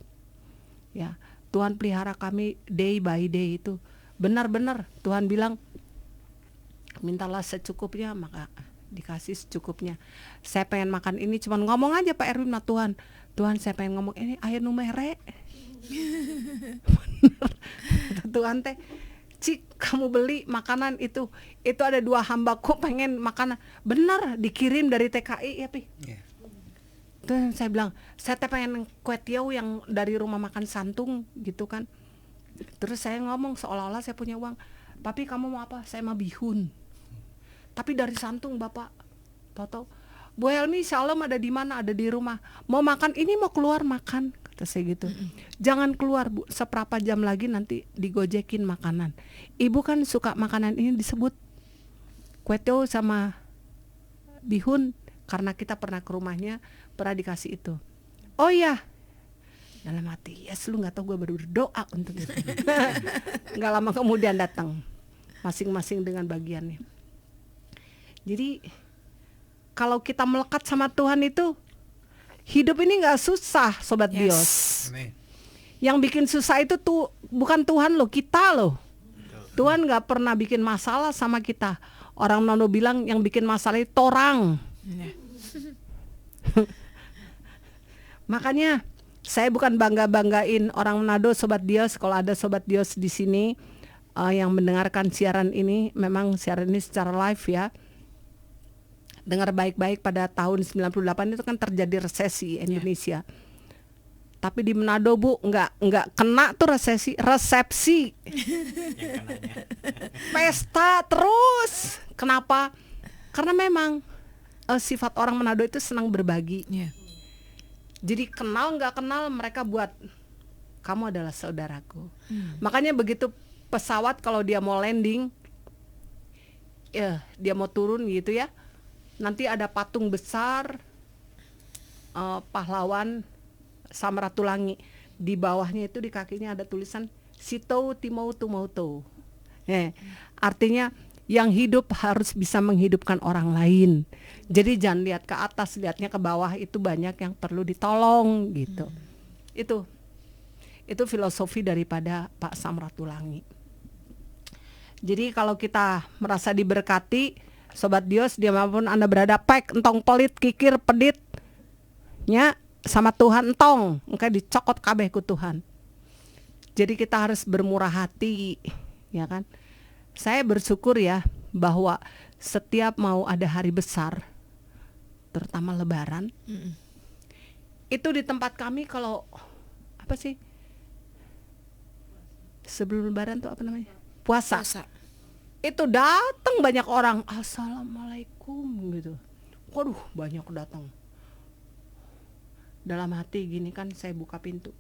Ya, Tuhan pelihara kami day by day itu. Benar-benar Tuhan bilang, mintalah secukupnya maka dikasih secukupnya. Saya pengen makan ini, cuman ngomong aja Pak Erwin sama Tuhan. Tuhan, saya pengen ngomong ini air numere. Tuhan teh, Cik, kamu beli makanan itu ada 2 hambaku pengen makanan. Benar, dikirim dari TKI ya Pi. Terus saya bilang, saya teh pengen kue tiaw yang dari rumah makan Santung gitu kan. Terus saya ngomong seolah-olah saya punya uang. Papi, kamu mau apa? Saya mau bihun. Tapi dari Santung Bapak. Toto, Bu Helmi Shalom ada di mana? Ada di rumah. Mau makan ini, mau keluar makan. Kata saya gitu. Jangan keluar Bu, seberapa jam lagi nanti digojekin makanan. Ibu kan suka makanan ini disebut kue tiaw sama bihun. Karena kita pernah ke rumahnya, pernah dikasih itu. Oh iya, dalam hati, yes, lu gak tahu gue baru berdoa untuk itu. Gak lama kemudian datang, masing-masing dengan bagiannya. Jadi kalau kita melekat sama Tuhan itu, hidup ini gak susah Sobat Dios. Yang bikin susah itu tuh bukan Tuhan loh, kita loh. Tuhan gak pernah bikin masalah sama kita. Orang Manado bilang yang bikin masalah itu torang. Makanya saya bukan bangga-banggain orang Manado Sobat Dios. Kalau ada Sobat Dios di sini yang mendengarkan siaran ini, memang siaran ini secara live ya. Dengar baik-baik, pada tahun 98 itu kan terjadi resesi Indonesia. Tapi di Manado Bu nggak kena tuh resepsi. Pesta terus. Kenapa? Karena memang sifat orang Manado itu senang berbagi. Jadi kenal nggak kenal mereka buat kamu adalah saudaraku. Makanya begitu pesawat kalau dia mau landing, dia mau turun gitu ya, nanti ada patung besar pahlawan Samratulangi. Di bawahnya itu di kakinya ada tulisan Sito Timautu Mautu. Artinya yang hidup harus bisa menghidupkan orang lain. Jadi jangan lihat ke atas, lihatnya ke bawah, itu banyak yang perlu ditolong gitu. Itu filosofi daripada Pak Samratulangi. Jadi kalau kita merasa diberkati, Sobat Dios, dimanapun Anda berada, pek entong pelit, kikir, pedit, nya sama Tuhan entong, engkau dicokot kabeh ku Tuhan. Jadi kita harus bermurah hati, ya kan? Saya bersyukur ya bahwa setiap mau ada hari besar, terutama Lebaran, itu di tempat kami kalau apa sih? Sebelum Lebaran tuh apa namanya? Puasa. Itu datang banyak orang, Assalamualaikum gitu. Waduh, banyak datang. Dalam hati gini kan, saya buka pintu.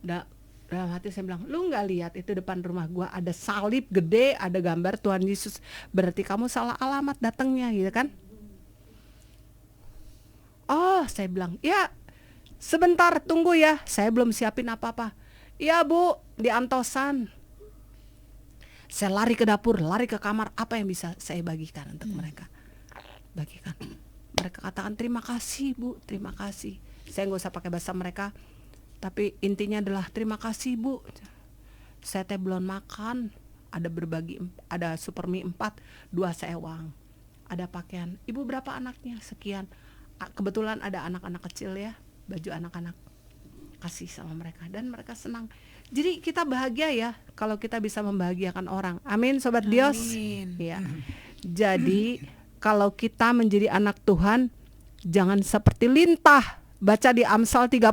Dalam hati saya bilang, lu nggak lihat itu depan rumah gua ada salib gede, ada gambar Tuhan Yesus, berarti kamu salah alamat datangnya gitu kan? Oh, saya bilang, ya sebentar tunggu ya, saya belum siapin apa-apa. Iya Bu, di Antosan. Saya lari ke dapur, lari ke kamar, apa yang bisa saya bagikan untuk mereka? Bagikan. Mereka katakan terima kasih Bu, terima kasih. Saya nggak usah pakai bahasa mereka, tapi intinya adalah terima kasih Bu. Saya teh belum makan, ada super mie 4, 2 sewang, ada pakaian. Ibu berapa anaknya? Sekian. Kebetulan ada anak-anak kecil ya, baju anak-anak, kasih sama mereka dan mereka senang. Jadi kita bahagia ya kalau kita bisa membahagiakan orang. Amin Sobat Dios. Ya. Jadi kalau kita menjadi anak Tuhan, jangan seperti lintah. Baca di Amsal 30,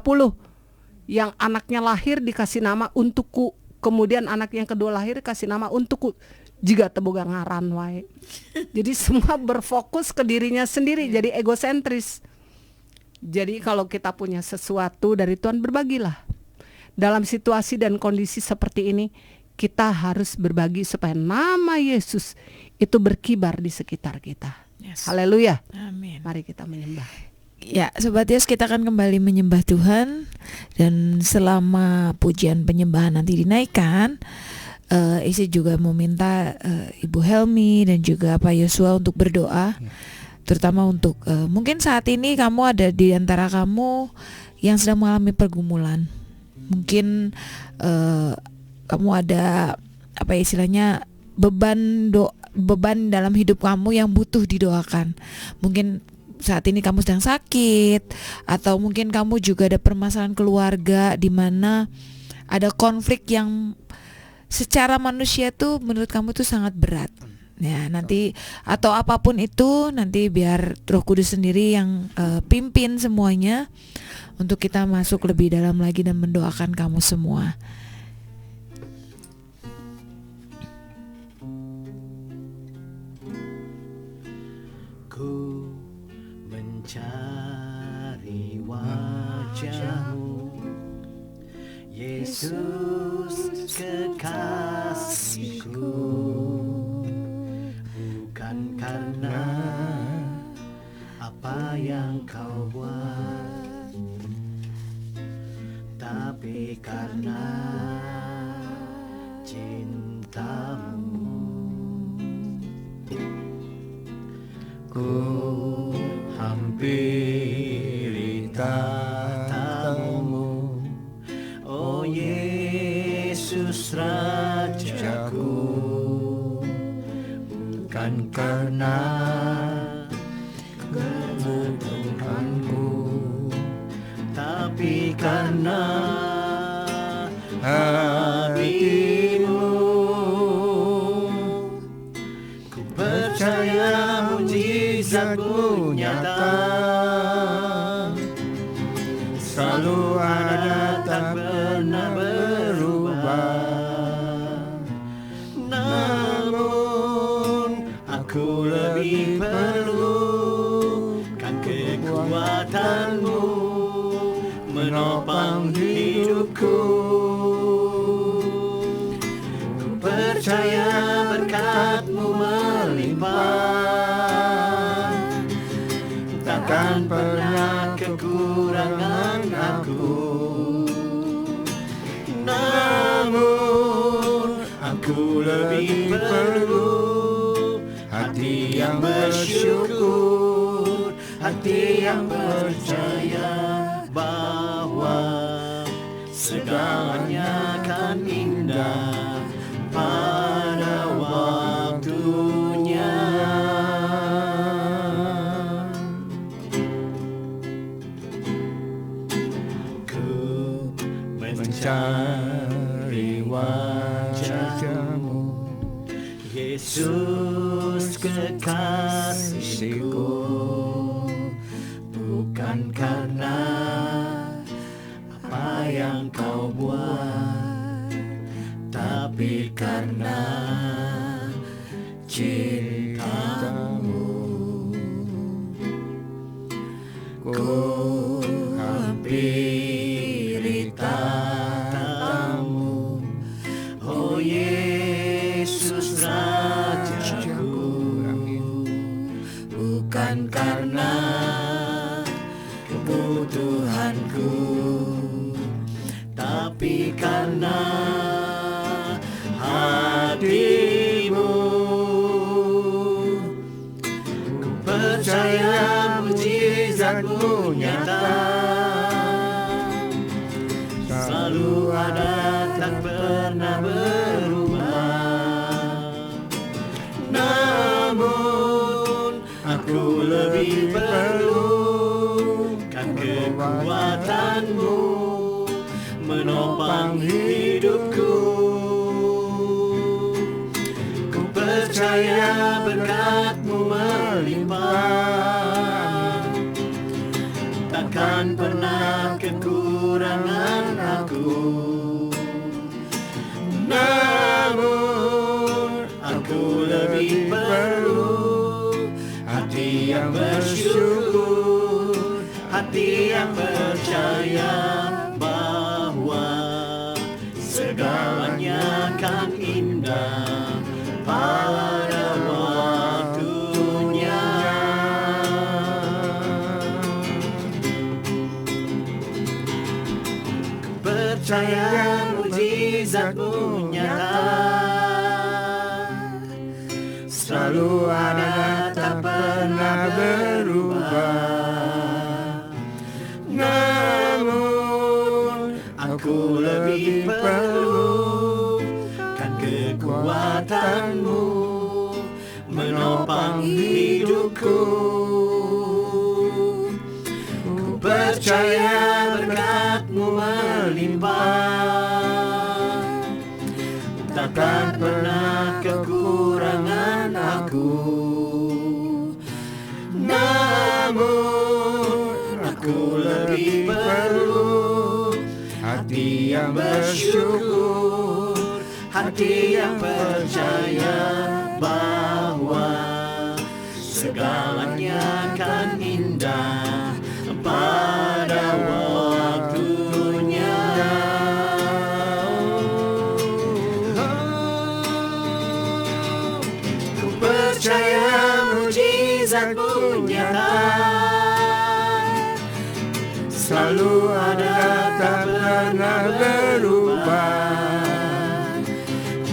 yang anaknya lahir dikasih nama untukku, kemudian anak yang kedua lahir kasih nama untukku, juga teboga ngaran wae. Jadi semua berfokus ke dirinya sendiri, jadi egosentris. Jadi kalau kita punya sesuatu dari Tuhan, berbagilah. Dalam situasi dan kondisi seperti ini, kita harus berbagi supaya nama Yesus itu berkibar di sekitar kita. Haleluya. Amin. Mari kita menyembah. Ya, Sobat Dios, kita akan kembali menyembah Tuhan. Dan selama pujian penyembahan nanti dinaikkan, Isi juga meminta Ibu Helmi dan juga Pak Yosua untuk berdoa, terutama untuk mungkin saat ini kamu ada di antara kamu yang sedang mengalami pergumulan. Mungkin kamu ada apa ya istilahnya beban dalam hidup kamu yang butuh didoakan. Mungkin saat ini kamu sedang sakit, atau mungkin kamu juga ada permasalahan keluarga di mana ada konflik yang secara manusia tuh menurut kamu tuh sangat berat. Ya, nanti atau apapun itu nanti biar Roh Kudus sendiri yang pimpin semuanya untuk kita masuk lebih dalam lagi dan mendoakan kamu semua. Ku mencari wajah-Mu, Yesus kekasihku, bukan karena apa yang Kau buat, tapi karena cinta-Mu. Ku hampiri tatamu, Oh Yesus Rajaku, bukan karena kebutuhanku, tapi karena hatimu. ku percaya mujizat-Mu nyata, Selalu ada, tak pernah berubah. namun aku lebih perlu kan kekuatan-Mu menopang hidupku. Ku percaya berkat-Mu melimpah, takkan pernah kekurangan aku. Namun aku lebih perlu hati yang bersyukur, hati yang percaya bahwa segalanya akan indah pada waktunya. Ku mencari wajah-Mu, Yesus kekasihku, bukan karena apa yang Kau buat, tapi karena cinta-Mu. Ku hampiri tatamu, oh Yesus Rajaku, bukan karena kebutuhanku, tapi karena hati-Mu. Ku percaya mujizat-Mu nyata, selalu ada, tak pernah berubah. Namun aku lebih perlu kan kekuatan-Mu menopang hidupku. Ku percaya berkat-Mu melimpah, takkan pernah kekurangan aku. Namun aku lebih perlu hati yang bersyukur, hati yang percaya bahwa segalanya akan indah pada waktunya. Percaya mujizat-Mu nyata, selalu ada, tak pernah berubah. Namun aku menopang hidupku. Ku percaya berkat-Mu melimpah, takkan pernah kekurangan aku. Namun aku lebih perlu hati yang bersyukur, hati yang percaya bahwa segalanya akan indah pada waktunya. Ku percaya mujizat-Mu nyata, selalu ada, tak pernah berubah.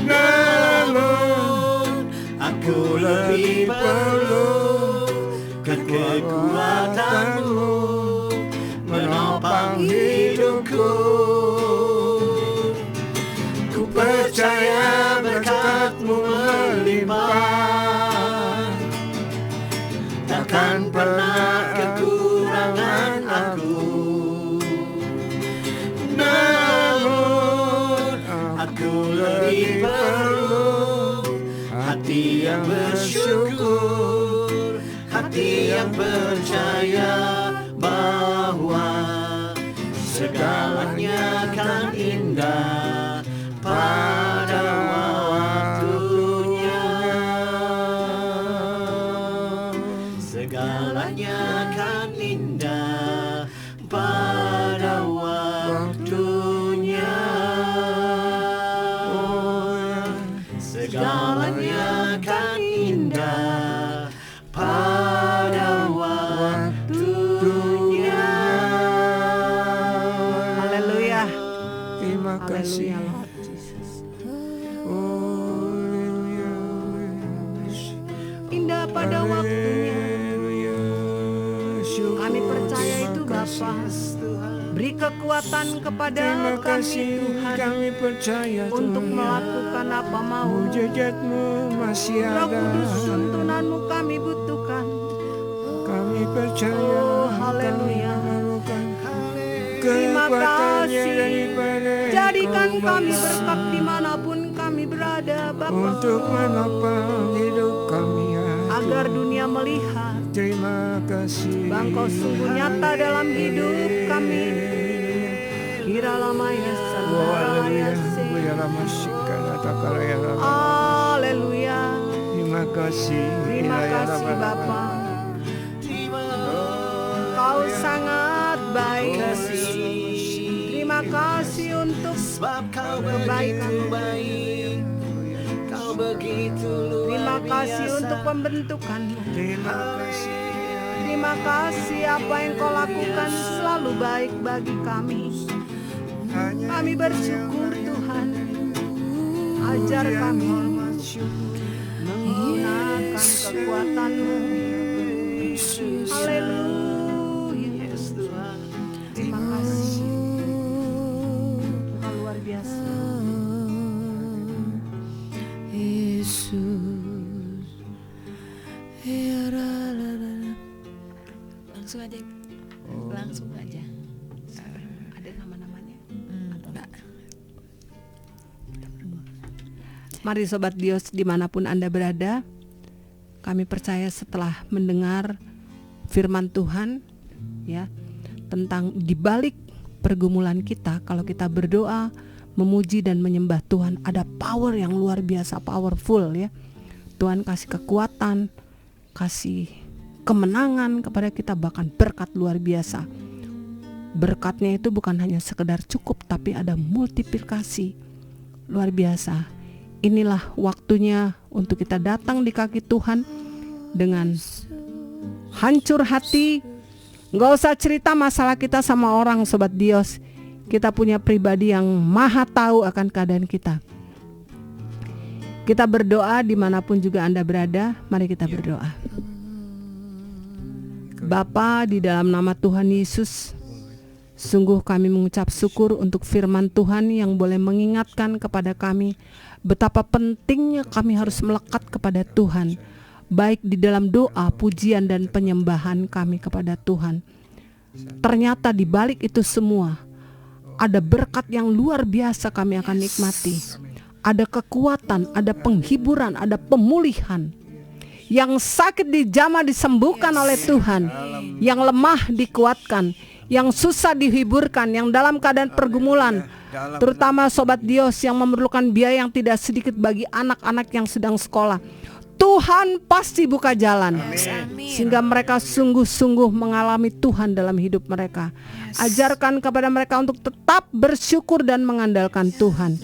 Namun aku lebih perlu kekuatan-Mu menopang hidupku. Ku percaya berkat-Mu melimpah, takkan pernah kekurangan aku. Namun aku lebih perlu hati yang bersyukur, hati yang percaya bahwa segalanya akan indah pada waktunya. Segalanya akan indah pada waktunya. Segalanya akan indah pada waktunya. Haleluya. Terima kasih. Haleluya, Lord Jesus. Indah pada waktunya. Kami percaya itu Bapa. Beri kekuatan kepada Terima kami kasih, Tuhan kami percaya untuk Tuhan. melakukan apa mau. Mujizat-Mu masih Roh ada. Kudus, tuntunan-Mu kami butuhkan. Kami percaya. Oh, haleluya. Terima kasih. Jadikan kami Bapa, berkat dimanapun kami berada, Bapa, untuk menopang hidup kami ya agar Tuhan. dunia melihat Terima kasih. bahwa Engkau sungguh nyata dalam hidup kami. Kira lama ya Oh, sandara haleluya. ya se. Buyala masyikkan atakala ya Rabbi. Haleluya. Terima kasih. Terima Ya kasih Rabbi. Bapa. Kau sangat baik. Terima kasih untuk Sebab Kau kebaikan. begitu baik, Kau begitu Terima luar kasih biasa. untuk pembentukan-Mu. Terima kasih. Terima kasih apa yang Kau lakukan selalu baik bagi kami. Hanya Kami bersyukur Tuhan. Ajar kami menggunakan kekuatan-Mu. Haleluya. Yes, Tuhan. Terima kasih. Engkau luar biasa. Yesus. Langsung aja. Langsung aja. Ada nama-namanya? Enggak. Mari Sobat Dios dimanapun Anda berada, kami percaya setelah mendengar firman Tuhan ya tentang dibalik pergumulan kita, kalau kita berdoa, memuji dan menyembah Tuhan, ada power yang luar biasa, powerful ya. Tuhan kasih kekuatan, kasih kemenangan kepada kita, bahkan berkat luar biasa. Berkatnya itu bukan hanya sekedar cukup, tapi ada multiplikasi luar biasa. Inilah waktunya untuk kita datang di kaki Tuhan dengan hancur hati. Nggak usah cerita masalah kita sama orang, Sobat Dios. Kita punya pribadi yang maha tahu akan keadaan kita. Kita berdoa dimanapun juga Anda berada. Mari kita berdoa. Bapa, di dalam nama Tuhan Yesus, sungguh kami mengucap syukur untuk firman Tuhan yang boleh mengingatkan kepada kami betapa pentingnya kami harus melekat kepada Tuhan, baik di dalam doa, pujian, dan penyembahan kami kepada Tuhan. Ternyata di balik itu semua ada berkat yang luar biasa kami akan nikmati. Ada kekuatan, ada penghiburan, ada pemulihan. Yang sakit dijamah disembuhkan oleh Tuhan, yang lemah dikuatkan, yang susah dihiburkan, yang dalam keadaan pergumulan, terutama Sobat Dios yang memerlukan biaya yang tidak sedikit bagi anak-anak yang sedang sekolah, Tuhan pasti buka jalan, sehingga mereka sungguh-sungguh mengalami Tuhan dalam hidup mereka. Ajarkan kepada mereka untuk tetap bersyukur dan mengandalkan Tuhan.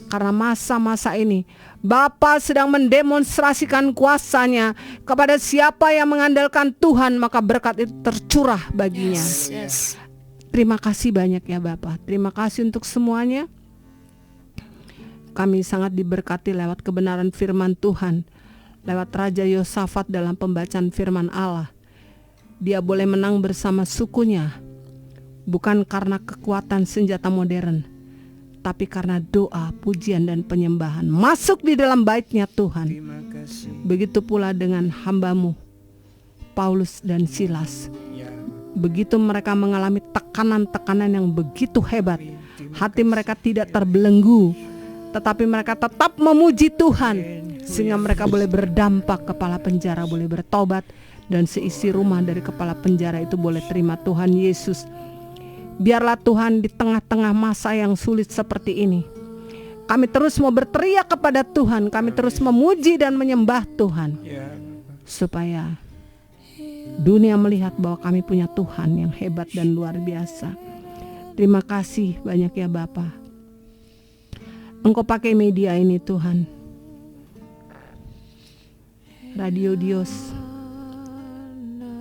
Karena masa-masa ini Bapa sedang mendemonstrasikan kuasa-Nya kepada siapa yang mengandalkan Tuhan, maka berkat itu tercurah baginya. Terima kasih banyak ya Bapa. Terima kasih untuk semuanya. Kami sangat diberkati lewat kebenaran firman Tuhan, lewat Raja Yosafat dalam pembacaan firman Allah. Dia boleh menang bersama sukunya, bukan karena kekuatan senjata modern, tapi karena doa, pujian, dan penyembahan masuk di dalam bait-Nya Tuhan. Begitu pula dengan hamba-Mu Paulus dan Silas. Begitu mereka mengalami tekanan-tekanan yang begitu hebat, hati mereka tidak terbelenggu, tetapi mereka tetap memuji Tuhan, sehingga mereka boleh berdampak, kepala penjara boleh bertobat, dan seisi rumah dari kepala penjara itu boleh terima Tuhan Yesus. Biarlah Tuhan di tengah-tengah masa yang sulit seperti ini, kami terus mau berteriak kepada Tuhan, kami terus memuji dan menyembah Tuhan, supaya dunia melihat bahwa kami punya Tuhan yang hebat dan luar biasa. Terima kasih banyak ya Bapa. Engkau pakai media ini Tuhan, Radio Dios,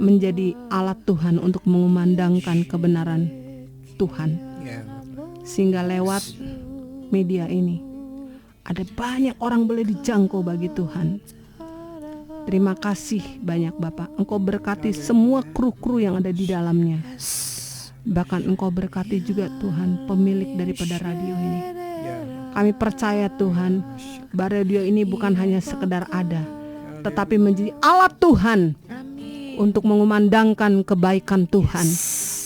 menjadi alat Tuhan untuk mengumandangkan kebenaran Tuhan, sehingga lewat media ini ada banyak orang boleh dijangkau bagi Tuhan. Terima kasih banyak Bapak. Engkau berkati semua kru-kru yang ada di dalamnya. Bahkan Engkau berkati juga Tuhan pemilik daripada radio ini. Kami percaya Tuhan, bahwa radio ini bukan hanya sekedar ada, tetapi menjadi alat Tuhan untuk mengumandangkan kebaikan Tuhan.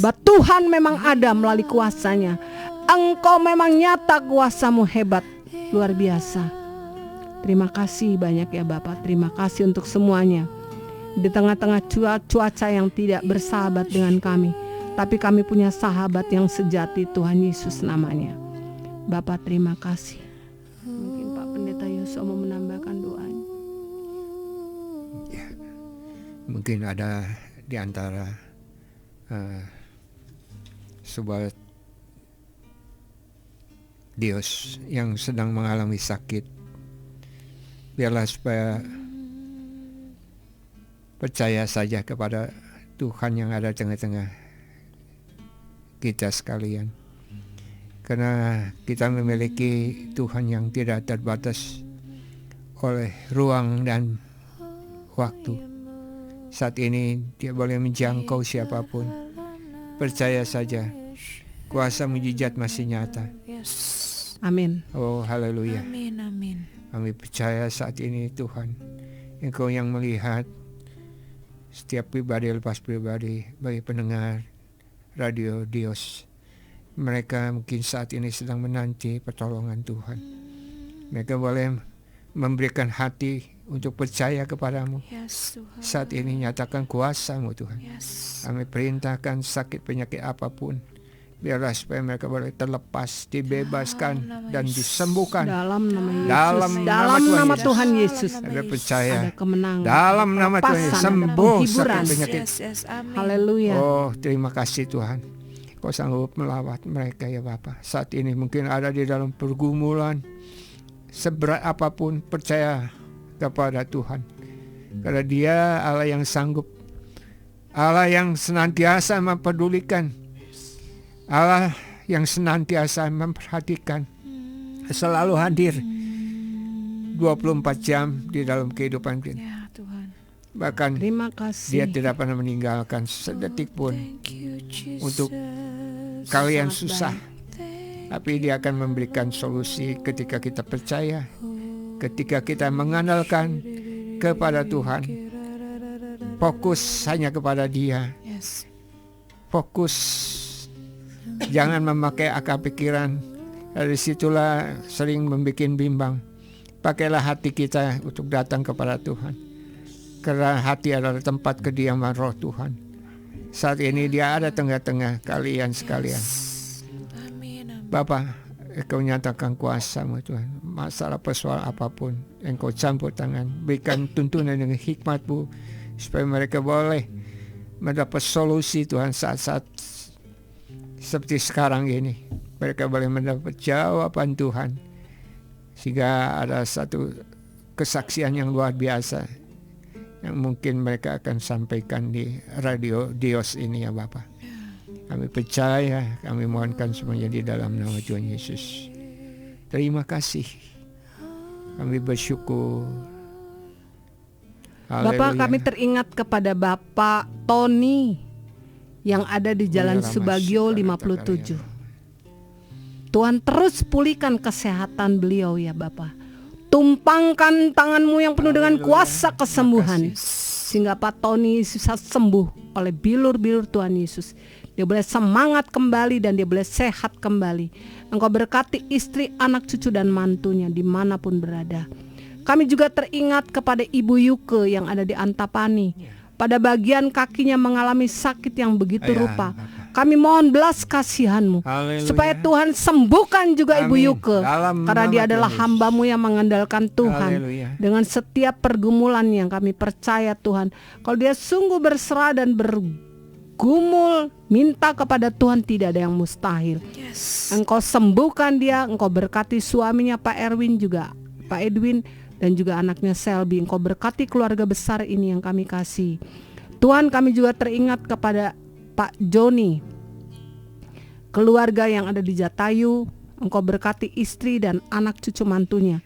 Bahwa Tuhan memang ada melalui kuasa-Nya. Engkau memang nyata, kuasa-Mu hebat, luar biasa. Terima kasih banyak ya Bapak. Terima kasih untuk semuanya. Di tengah-tengah cuaca yang tidak bersahabat dengan kami, tapi kami punya sahabat yang sejati, Tuhan Yesus namanya. Bapak terima kasih. Mungkin Pak Pendeta Yosua mau menambahkan doanya. Mungkin ada di antara sobat Dios yang sedang mengalami sakit. Biarlah supaya percaya saja kepada Tuhan yang ada tengah-tengah kita sekalian. Karena kita memiliki Tuhan yang tidak terbatas oleh ruang dan waktu. Saat ini Dia boleh menjangkau siapapun. Percaya saja, kuasa mujizat masih nyata. Amin. Oh haleluya. Amin, amin. Kami percaya saat ini Tuhan, Engkau yang melihat setiap pribadi lepas pribadi, bagi pendengar Radio Dios. Mereka mungkin saat ini sedang menanti pertolongan Tuhan. Mereka boleh memberikan hati untuk percaya kepadamu. Yes, Tuhan. Saat ini nyatakan kuasa-Mu Tuhan. Yes. Kami perintahkan sakit penyakit apapun, biarlah supaya mereka boleh terlepas, dibebaskan dan disembuhkan Dalam nama Yesus. dalam nama Yesus. Tuhan Yesus. Ada percaya Ada kemenangan. dalam nama Tuhan Yesus, Kelepasan, sembuh penghiburan. sakit penyakit. Yes, amin. Haleluya. Oh terima kasih Tuhan, Kau sanggup melawat mereka ya Bapa. Saat ini mungkin ada di dalam pergumulan, seberat apapun percaya kepada Tuhan, karena Dia Allah yang sanggup, Allah yang senantiasa mempedulikan, Allah yang senantiasa memperhatikan, selalu hadir 24 jam di dalam kehidupan kita. Ya Tuhan. Bahkan Terima kasih. Dia tidak pernah meninggalkan sedetik pun Thank you, Jesus. untuk kalian Sangat susah, tapi Dia akan memberikan solusi ketika kita percaya, ketika kita mengandalkan kepada Tuhan. fokus hanya kepada Dia. Yes. Fokus, jangan memakai akal pikiran. Dari situlah sering membuat bimbang. Pakailah hati kita untuk datang kepada Tuhan, karena hati adalah tempat kediaman roh Tuhan. Saat ini Dia ada tengah-tengah kalian sekalian. Amin, amin. Bapa, Engkau nyatakan kuasa-Mu Tuhan. Masalah persoalan apapun, Engkau campur tangan. Berikan tuntunan dengan hikmat-Mu, supaya mereka boleh mendapat solusi Tuhan saat-saat seperti sekarang ini. Mereka boleh mendapat jawaban Tuhan, sehingga ada satu kesaksian yang luar biasa yang mungkin mereka akan sampaikan di radio Dios ini ya Bapak. Kami percaya, kami mohonkan semuanya di dalam nama Tuhan Yesus. Terima kasih. Kami bersyukur. Bapak, kami teringat kepada Bapak Tony yang ada di Jalan Subagio 57. Tuhan terus pulihkan kesehatan beliau ya Bapak. Tumpangkan tangan-Mu yang penuh dengan kuasa kesembuhan, sehingga Pak Tony bisa sembuh oleh bilur-bilur Tuhan Yesus. Dia boleh semangat kembali dan dia boleh sehat kembali. Engkau berkati istri, anak, cucu dan mantunya dimanapun berada. Kami juga teringat kepada Ibu Yuke yang ada di Antapani. Pada bagian kakinya mengalami sakit yang begitu rupa. Kami mohon belas kasihan-Mu, supaya Tuhan sembuhkan juga Ibu Yuke, karena dia adalah hamba-Mu yang mengandalkan Tuhan. Dengan setiap pergumulan yang kami percaya Tuhan, kalau dia sungguh berserah dan bergumul minta kepada Tuhan, tidak ada yang mustahil. Engkau sembuhkan dia, Engkau berkati suaminya Pak Erwin juga, Pak Edwin, dan juga anaknya Selby. Engkau berkati keluarga besar ini yang kami kasih. Tuhan, kami juga teringat kepada Pak Joni, keluarga yang ada di Jatayu. Engkau berkati istri dan anak cucu mantunya,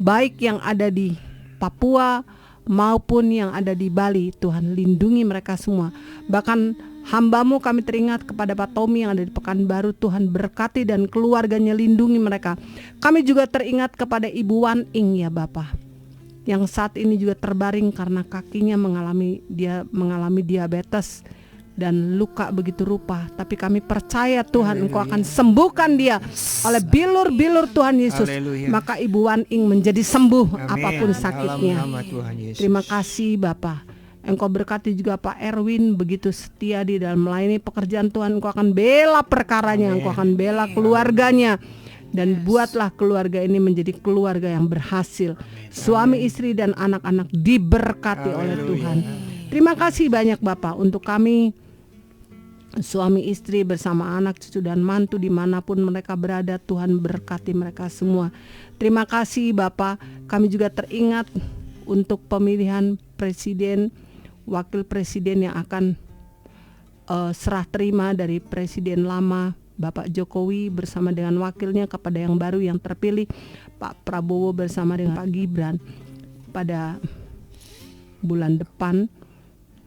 baik yang ada di Papua maupun yang ada di Bali. Tuhan, lindungi mereka semua. Bahkan hamba-Mu kami teringat kepada Pak Tommy yang ada di Pekanbaru. Tuhan, berkati dan keluarganya, lindungi mereka. Kami juga teringat kepada Ibu Wan Ing ya Bapak, yang saat ini juga terbaring karena kakinya mengalami diabetes dan luka begitu rupa. Tapi kami percaya Tuhan, Engkau akan sembuhkan dia oleh bilur-bilur Tuhan Yesus. Maka Ibu Wan Ing menjadi sembuh apapun sakitnya. Terima kasih Bapak. Engkau berkati juga Pak Erwin, begitu setia di dalam melayani pekerjaan Tuhan. Engkau akan bela perkaranya, Engkau akan bela keluarganya. Dan buatlah keluarga ini menjadi keluarga yang berhasil. Suami, istri, dan anak-anak diberkati oleh Tuhan. Terima kasih banyak Bapak untuk kami, suami istri bersama anak, cucu, dan mantu dimanapun mereka berada. Tuhan berkati mereka semua. Terima kasih Bapak. Kami juga teringat untuk pemilihan presiden, wakil presiden yang akan serah terima dari presiden lama Bapak Jokowi bersama dengan wakilnya kepada yang baru yang terpilih Pak Prabowo bersama dengan Pak Gibran pada bulan depan,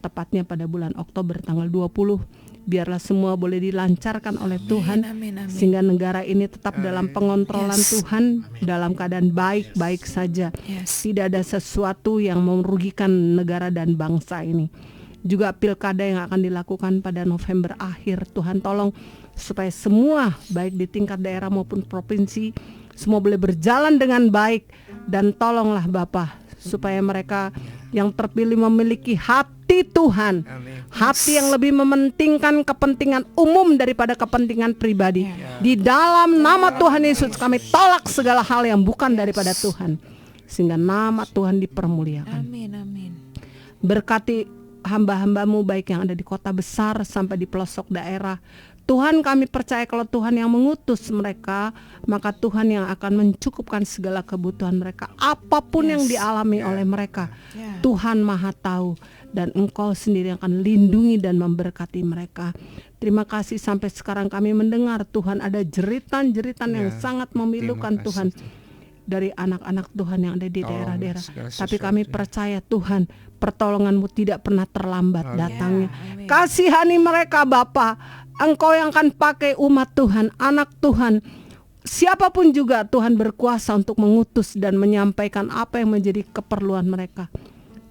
tepatnya pada bulan Oktober tanggal 20. Biarlah semua boleh dilancarkan oleh Tuhan, sehingga negara ini tetap dalam pengontrolan Tuhan, dalam keadaan baik-baik saja. Tidak ada sesuatu yang merugikan negara dan bangsa ini. Juga pilkada yang akan dilakukan pada November akhir, Tuhan tolong supaya semua baik di tingkat daerah maupun provinsi semua boleh berjalan dengan baik. Dan tolonglah Bapa supaya mereka yang terpilih memiliki hati Tuhan, hati yang lebih mementingkan kepentingan umum daripada kepentingan pribadi. Di dalam nama Tuhan Yesus kami tolak segala hal yang bukan daripada Tuhan, sehingga nama Tuhan dipermuliakan. Amin, amin. Berkati hamba-hamba-Mu baik yang ada di kota besar sampai di pelosok daerah. Tuhan, kami percaya kalau Tuhan yang mengutus mereka, maka Tuhan yang akan mencukupkan segala kebutuhan mereka, apapun yang dialami oleh mereka. Tuhan Maha Tahu, dan Engkau sendiri akan lindungi dan memberkati mereka. Terima kasih sampai sekarang kami mendengar Tuhan ada jeritan-jeritan yang sangat memilukan Tuhan dari anak-anak Tuhan yang ada di daerah-daerah. Tapi kami percaya Tuhan, pertolongan-Mu tidak pernah terlambat datangnya. Kasihani mereka Bapa. Engkau yang akan pakai umat Tuhan, anak Tuhan, siapapun juga Tuhan berkuasa untuk mengutus dan menyampaikan apa yang menjadi keperluan mereka.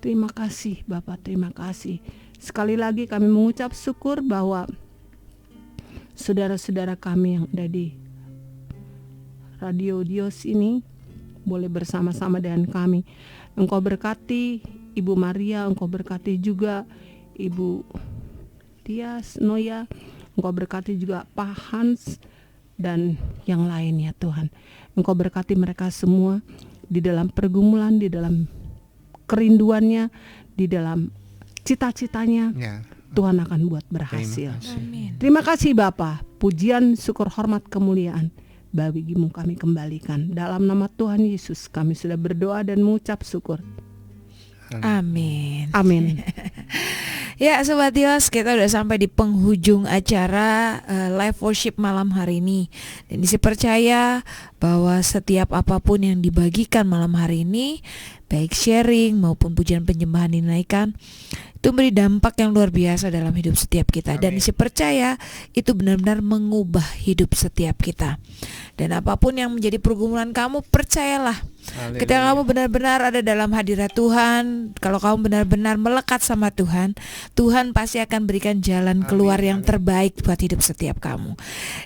Terima kasih Bapak, terima kasih. Sekali lagi kami mengucap syukur bahwa saudara-saudara kami yang ada di Radio Dios ini boleh bersama-sama dengan kami. Engkau berkati Ibu Maria, Engkau berkati juga Ibu Tias, Noya, Engkau berkati juga Pak Hans dan yang lain ya Tuhan. Engkau berkati mereka semua di dalam pergumulan, di dalam kerinduannya, di dalam cita-citanya. Ya. Tuhan akan buat berhasil. Amin. Terima kasih Bapa. Pujian, syukur, hormat, kemuliaan bagimu kami kembalikan. Dalam nama Tuhan Yesus kami sudah berdoa dan mengucap syukur. Amin. Amin. Ya Sobat Dios, kita udah sampai di penghujung acara live worship malam hari ini. Dan isi percaya bahwa setiap apapun yang dibagikan malam hari ini, baik sharing maupun pujian penyembahan dinaikkan, itu beri dampak yang luar biasa dalam hidup setiap kita. Dan isi percaya itu benar-benar mengubah hidup setiap kita. Dan apapun yang menjadi pergumulan kamu, percayalah, ketika kamu benar-benar ada dalam hadirat Tuhan, kalau kamu benar-benar melekat sama Tuhan, Tuhan pasti akan berikan jalan keluar yang terbaik buat hidup setiap kamu.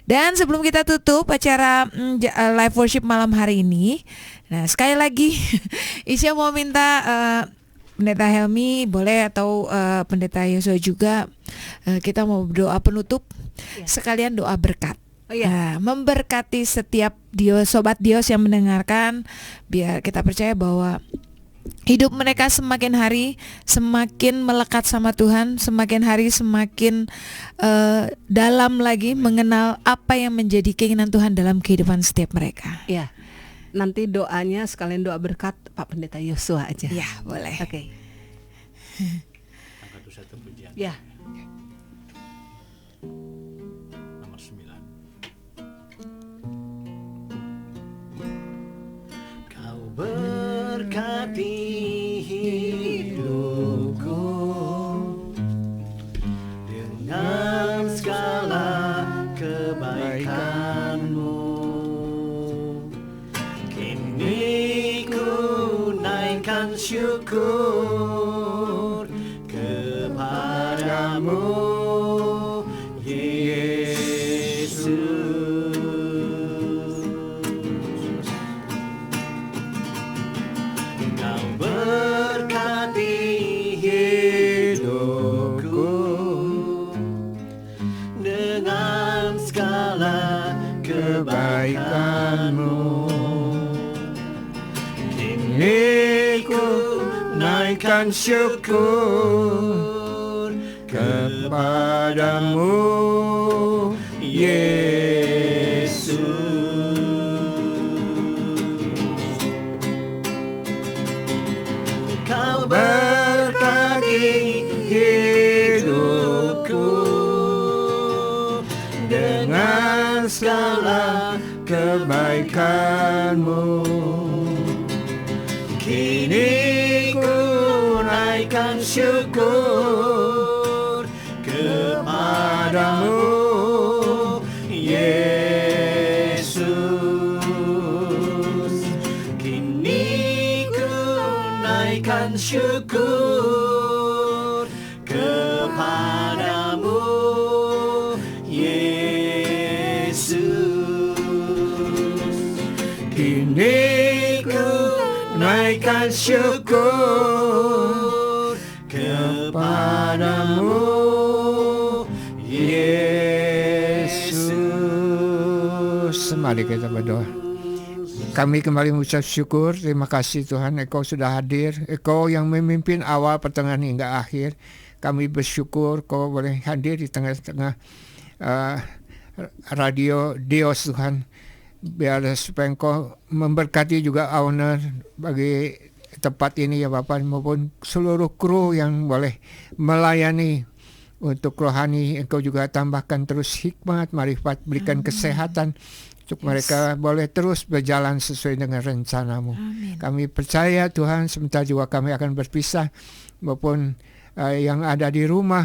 Dan sebelum kita tutup acara live worship malam hari ini, nah sekali lagi Isya mau minta Pendeta Helmi boleh atau Pendeta Yosua juga, kita mau berdoa penutup sekalian doa berkat. Memberkati setiap sobat Dios yang mendengarkan, biar kita percaya bahwa hidup mereka semakin hari semakin melekat sama Tuhan, semakin hari semakin dalam lagi mengenal apa yang menjadi keinginan Tuhan dalam kehidupan setiap mereka. Ya. Nanti doanya sekalian doa berkat Pak Pendeta Yosua aja. Ya, boleh. Oke. Angkat satu pujian. Ya. Nomor 9. Kau berkati hidupku dengan segala kebaikan-Mu. Kini ku naikkan syukur kepadamu, Yesus. Kau berkati hidupku dengan segala kebaikan-Mu. Kini ku naikkan syukur kepadamu, Yesus. Kau Berkati hidupku dengan segala kebaikan-Mu. Kini ku naikkan syukur kepadamu, Yesus. Kini ku naikkan syukur kepadamu, Yesus. Kini ku naikkan syukur kepadamu, Yesus. Mari kita berdoa. Kami kembali mengucap syukur, terima kasih Tuhan, Engkau sudah hadir, Engkau yang memimpin awal, pertengahan hingga akhir. Kami bersyukur Kau boleh hadir di tengah-tengah Radio Dios Tuhan. Biar supaya Engkau memberkati juga owner bagi tempat ini ya Bapak, maupun seluruh kru yang boleh melayani untuk rohani. Engkau juga tambahkan terus hikmat, marifat, berikan kesehatan untuk mereka boleh terus berjalan sesuai dengan rencana-Mu. Amin. Kami percaya Tuhan, sebentar juga kami akan berpisah, maupun yang ada di rumah,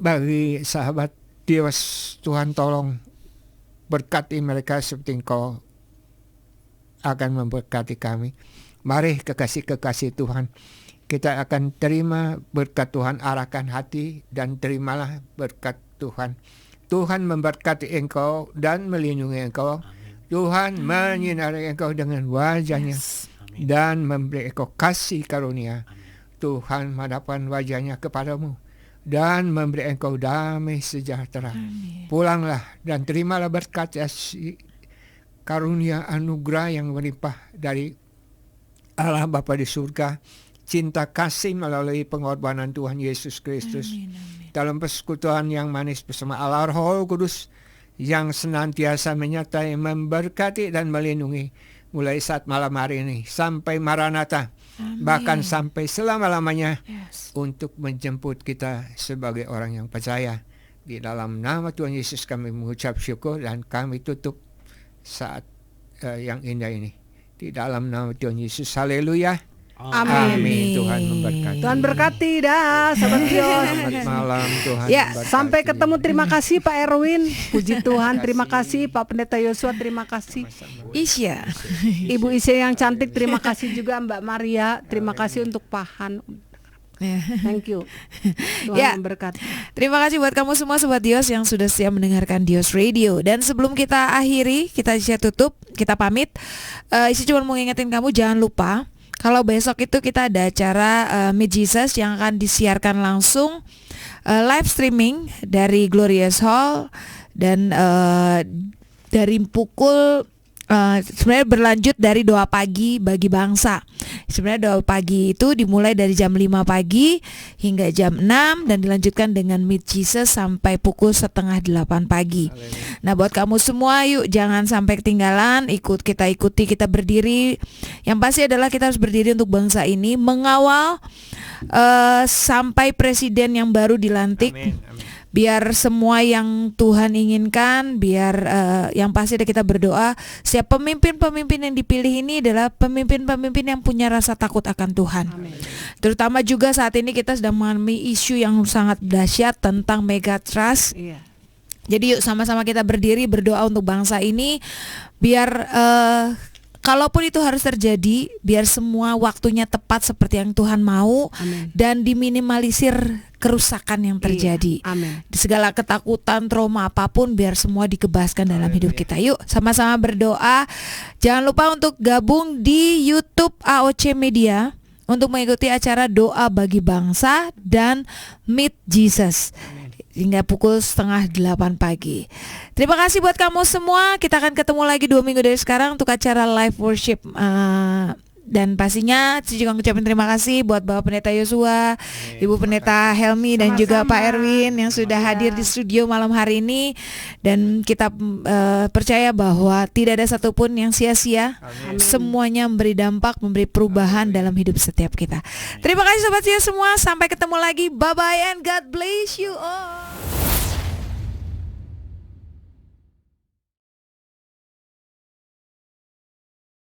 bagi sahabat Dios, Tuhan tolong berkati mereka seperti Engkau akan memberkati kami. Mari kekasih-kekasih Tuhan, kita akan terima berkat Tuhan, arahkan hati dan terimalah berkat Tuhan. Tuhan memberkati engkau dan melindungi engkau. Tuhan menyinari engkau dengan wajahnya dan memberi engkau kasih karunia. Tuhan menghadapkan wajahnya kepadamu dan memberi engkau damai sejahtera. Pulanglah dan terimalah berkat karunia anugerah yang melimpah dari Allah Bapa di surga, cinta kasih melalui pengorbanan Tuhan Yesus Kristus, dalam persekutuan yang manis bersama Allah Roh Kudus yang senantiasa menyertai, memberkati dan melindungi mulai saat malam hari ini sampai Maranatha. Bahkan sampai selama-lamanya untuk menjemput kita sebagai orang yang percaya. Di dalam nama Tuhan Yesus kami mengucap syukur dan kami tutup saat yang indah ini. Di dalam nama Tuhan Yesus, haleluya. Amin. Tuhan memberkati. Tuhan berkati dah, sahabat Dios. Selamat malam, Tuhan Ya, memberkati. sampai ketemu. Terima kasih Pak Erwin. Puji Tuhan, terima kasih Pak Pendeta Yosua, terima kasih Isya. Ibu Isya yang cantik, terima kasih juga Mbak Maria, terima kasih untuk Pahan. Thank you. Tuhan Ya. memberkati. Terima kasih buat kamu semua Sobat Dios yang sudah setia mendengarkan Dios Radio. Dan sebelum kita akhiri, kita siap tutup, kita pamit. Isi cuma mau ngingetin kamu, jangan lupa kalau besok itu kita ada acara Meet Jesus yang akan disiarkan langsung live streaming dari Glorious Hall dan dari pukul sebenarnya berlanjut dari doa pagi bagi bangsa. Sebenarnya doa pagi itu dimulai dari jam 5 pagi hingga jam 6 dan dilanjutkan dengan Meet Jesus sampai pukul 7:30 pagi. Nah, buat kamu semua, yuk jangan sampai ketinggalan, ikuti, kita berdiri. Yang pasti adalah kita harus berdiri untuk bangsa ini, mengawal sampai presiden yang baru dilantik. Amin, amin. Biar semua yang Tuhan inginkan, biar yang pasti kita berdoa, setiap pemimpin-pemimpin yang dipilih ini adalah pemimpin-pemimpin yang punya rasa takut akan Tuhan. Amin. Terutama juga saat ini kita sedang mengalami isu yang sangat dahsyat tentang mega trust. Iya. Jadi yuk sama-sama kita berdiri berdoa untuk bangsa ini, biar kalaupun itu harus terjadi, biar semua waktunya tepat seperti yang Tuhan mau. Amin. Dan diminimalisir kerusakan yang terjadi. Iya. Amin. Di segala ketakutan, trauma apapun, biar semua dikebaskan dalam hidup kita. Yuk sama-sama berdoa. Jangan lupa untuk gabung di YouTube AOC Media untuk mengikuti acara doa bagi bangsa dan Meet Jesus hingga pukul 7:30 pagi. Terima kasih buat kamu semua. Kita akan ketemu lagi 2 minggu dari sekarang untuk acara live worship. Dan pastinya saya juga ngucapin terima kasih buat Bapak Pendeta Yosua, Ibu Pendeta Helmi dan juga Pak Erwin yang sudah hadir di studio malam hari ini. Dan kita percaya bahwa tidak ada satupun yang sia-sia. Semuanya memberi dampak, memberi perubahan dalam hidup setiap kita. Terima kasih Sobat Sia semua. Sampai ketemu lagi. Bye-bye and God bless you all.